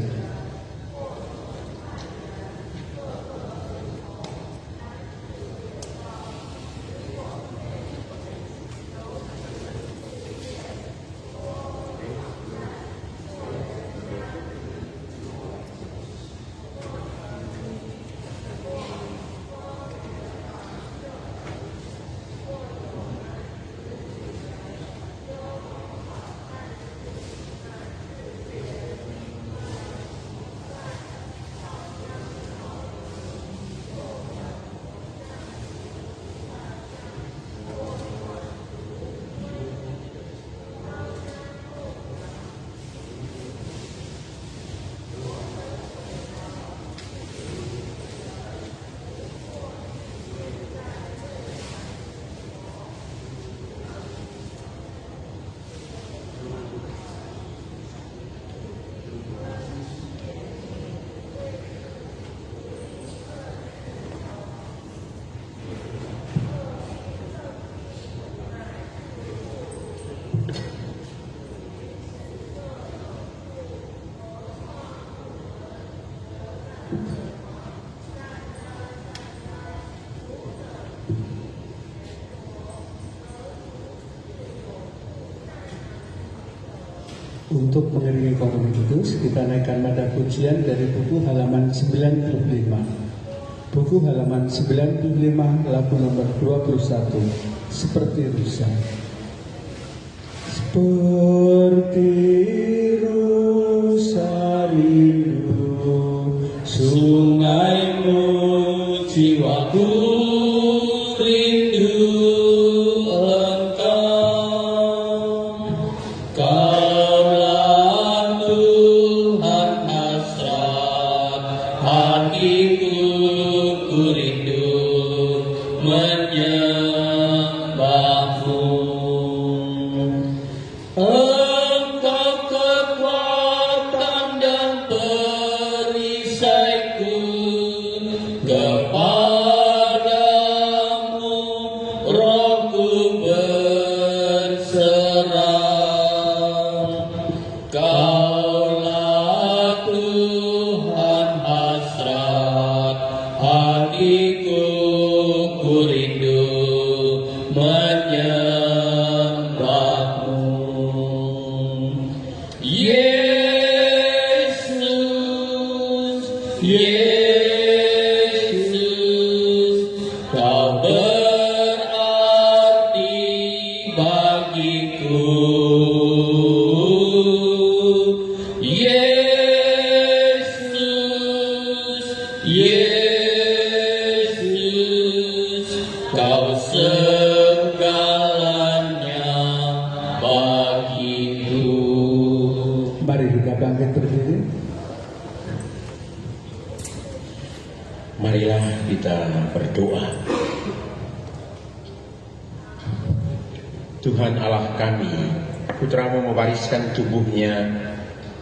Untuk mengiringi komuni kudus, kita naikkan nada pujian dari buku halaman 95. Buku halaman 95, lagu nomor 21, Seperti Rusa. Seperti rusa rindu sungaimu, jiwaku rindu engkau. Kaulah Tuhan hasrat hatiku, ku rindu menyembahmu. Engkau kekuatan dan perisaiku, kepadamu rohku berserah. Kaulah Tuhan hasrat hatiku, ku rindu Kau segalanya bagiku. Mari kita bangkit berdiri. Marilah kita berdoa. Tuhan Allah kami, Putra-Mu mewariskan tubuhnya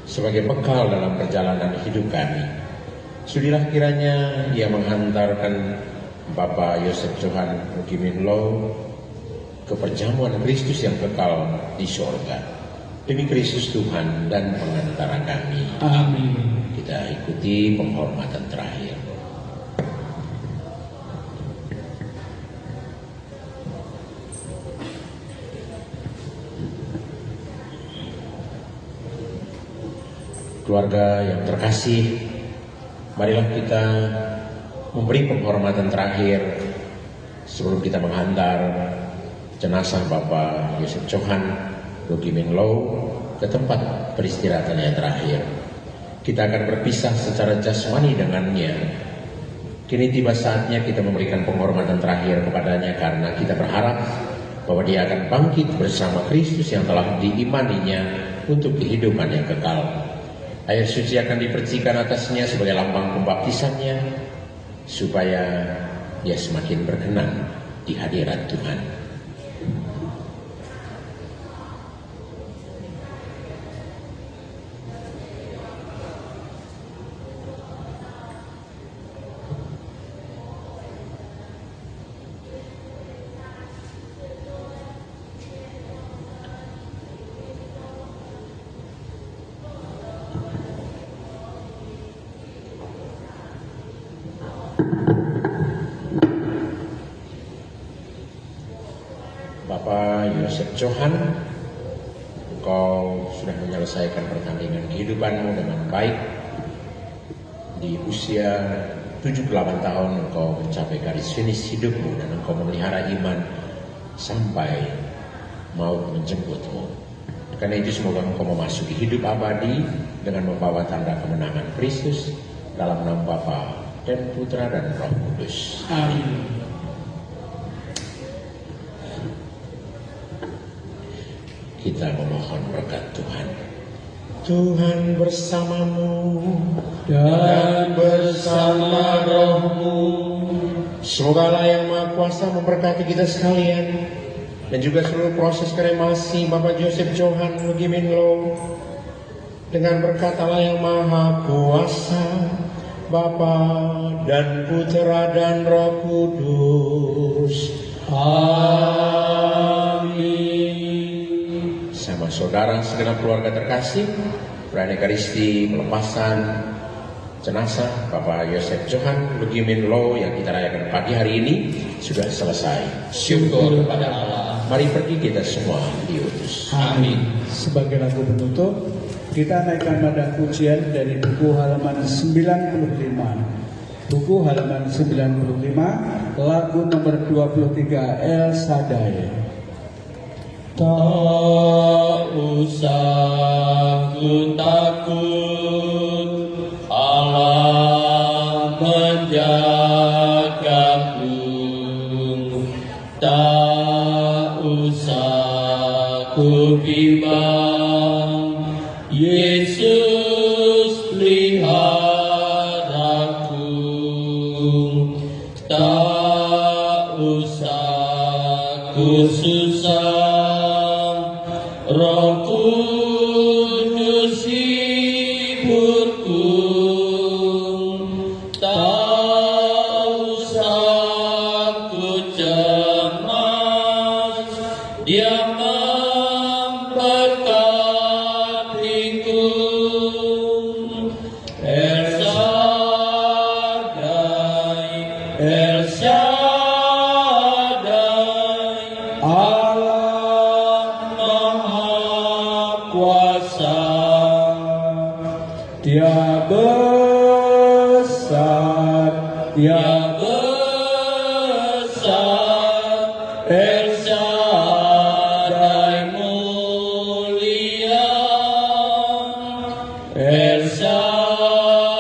sebagai bekal dalam perjalanan hidup kami. Sudilah kiranya Ia menghantarkan Bapak Yosef Johan Lugimin Low ke perjamuan Kristus yang kekal di sorga. Demi Kristus Tuhan dan pengantara kami. Amin. Kita ikuti penghormatan terakhir. Keluarga yang terkasih, marilah kita memberi penghormatan terakhir sebelum kita menghantar jenazah Bapak Yosef Johan Lugimin Low ke tempat peristirahatannya terakhir. Kita akan berpisah secara jasmani dengannya. Kini tiba saatnya kita memberikan penghormatan terakhir kepadanya karena kita berharap bahwa dia akan bangkit bersama Kristus yang telah diimaninya untuk kehidupan yang kekal. Air suci akan dipercikan atasnya sebagai lambang pembaptisannya, supaya dia semakin berkenan di hadirat Tuhan. Bapak Yosef Johan, engkau sudah menyelesaikan pertandingan kehidupanmu dengan baik. Di usia 78 tahun engkau mencapai garis finish hidupmu dan engkau memelihara iman sampai maut menjemputmu. Karena itu semoga engkau memasuki hidup abadi dengan membawa tanda kemenangan Kristus dalam nama Bapa dan Putra dan Roh Kudus. Amin. Kita memohon berkat Tuhan. Tuhan bersamamu Dan bersama rohmu. Semoga Allah yang Maha Kuasa memberkati kita sekalian dan juga seluruh proses kremasi Bapak Yosef Johan Lugimin Low dengan berkat Allah yang Maha Kuasa, Bapa dan Putra dan Roh Kudus. Amin. Sama saudara segenap keluarga terkasih, perayaan Ekaristi pelepasan jenazah Bapak Yosef Johan Lugimin Low yang kita rayakan pagi hari ini sudah selesai. Syukur kepada Allah. Mari pergi kita semua diutus. Amin. Sebagai lagu penutup, kita naikkan pada pujian dari buku halaman 95. Buku halaman 95, lagu nomor 23, El Shaddai. Tak usah ku takut, Allah menjagaku. Tak usah ku bimbang, Yesus lihat aku. Tak usah ku susah, Roh Kudus hiburku. Tak usah ku cemas, Dia memberkatiku. El Shaddai, El Shaddai, Allah Maha Kuasa. Dia besar, Dia besar, El Shaddai mulia, El Shaddai,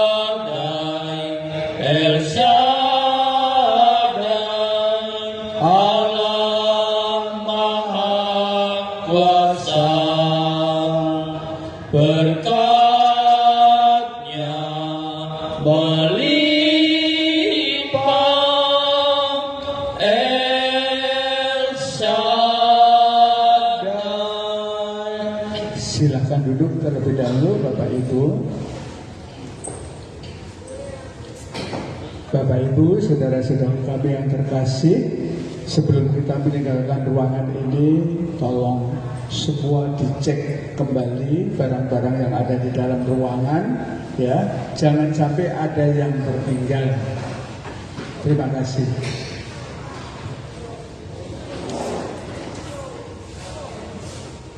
El Shaddai. Silahkan duduk terlebih dahulu Bapak Ibu. Bapak Ibu, saudara-saudara kami yang terkasih, sebelum kita meninggalkan ruangan ini, tolong semua dicek kembali barang-barang yang ada di dalam ruangan, ya. Jangan sampai ada yang tertinggal. Terima kasih.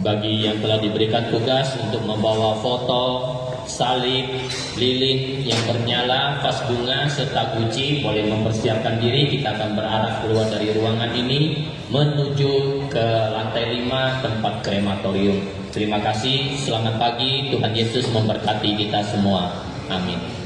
Bagi yang telah diberikan tugas untuk membawa foto, salib, lilin yang bernyala, vas bunga, serta guci, boleh mempersiapkan diri. Kita akan berarah keluar dari ruangan ini menuju ke lantai 5 tempat krematorium. Terima kasih, selamat pagi, Tuhan Yesus memberkati kita semua. Amin.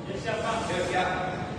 Siap, Pak. Siap.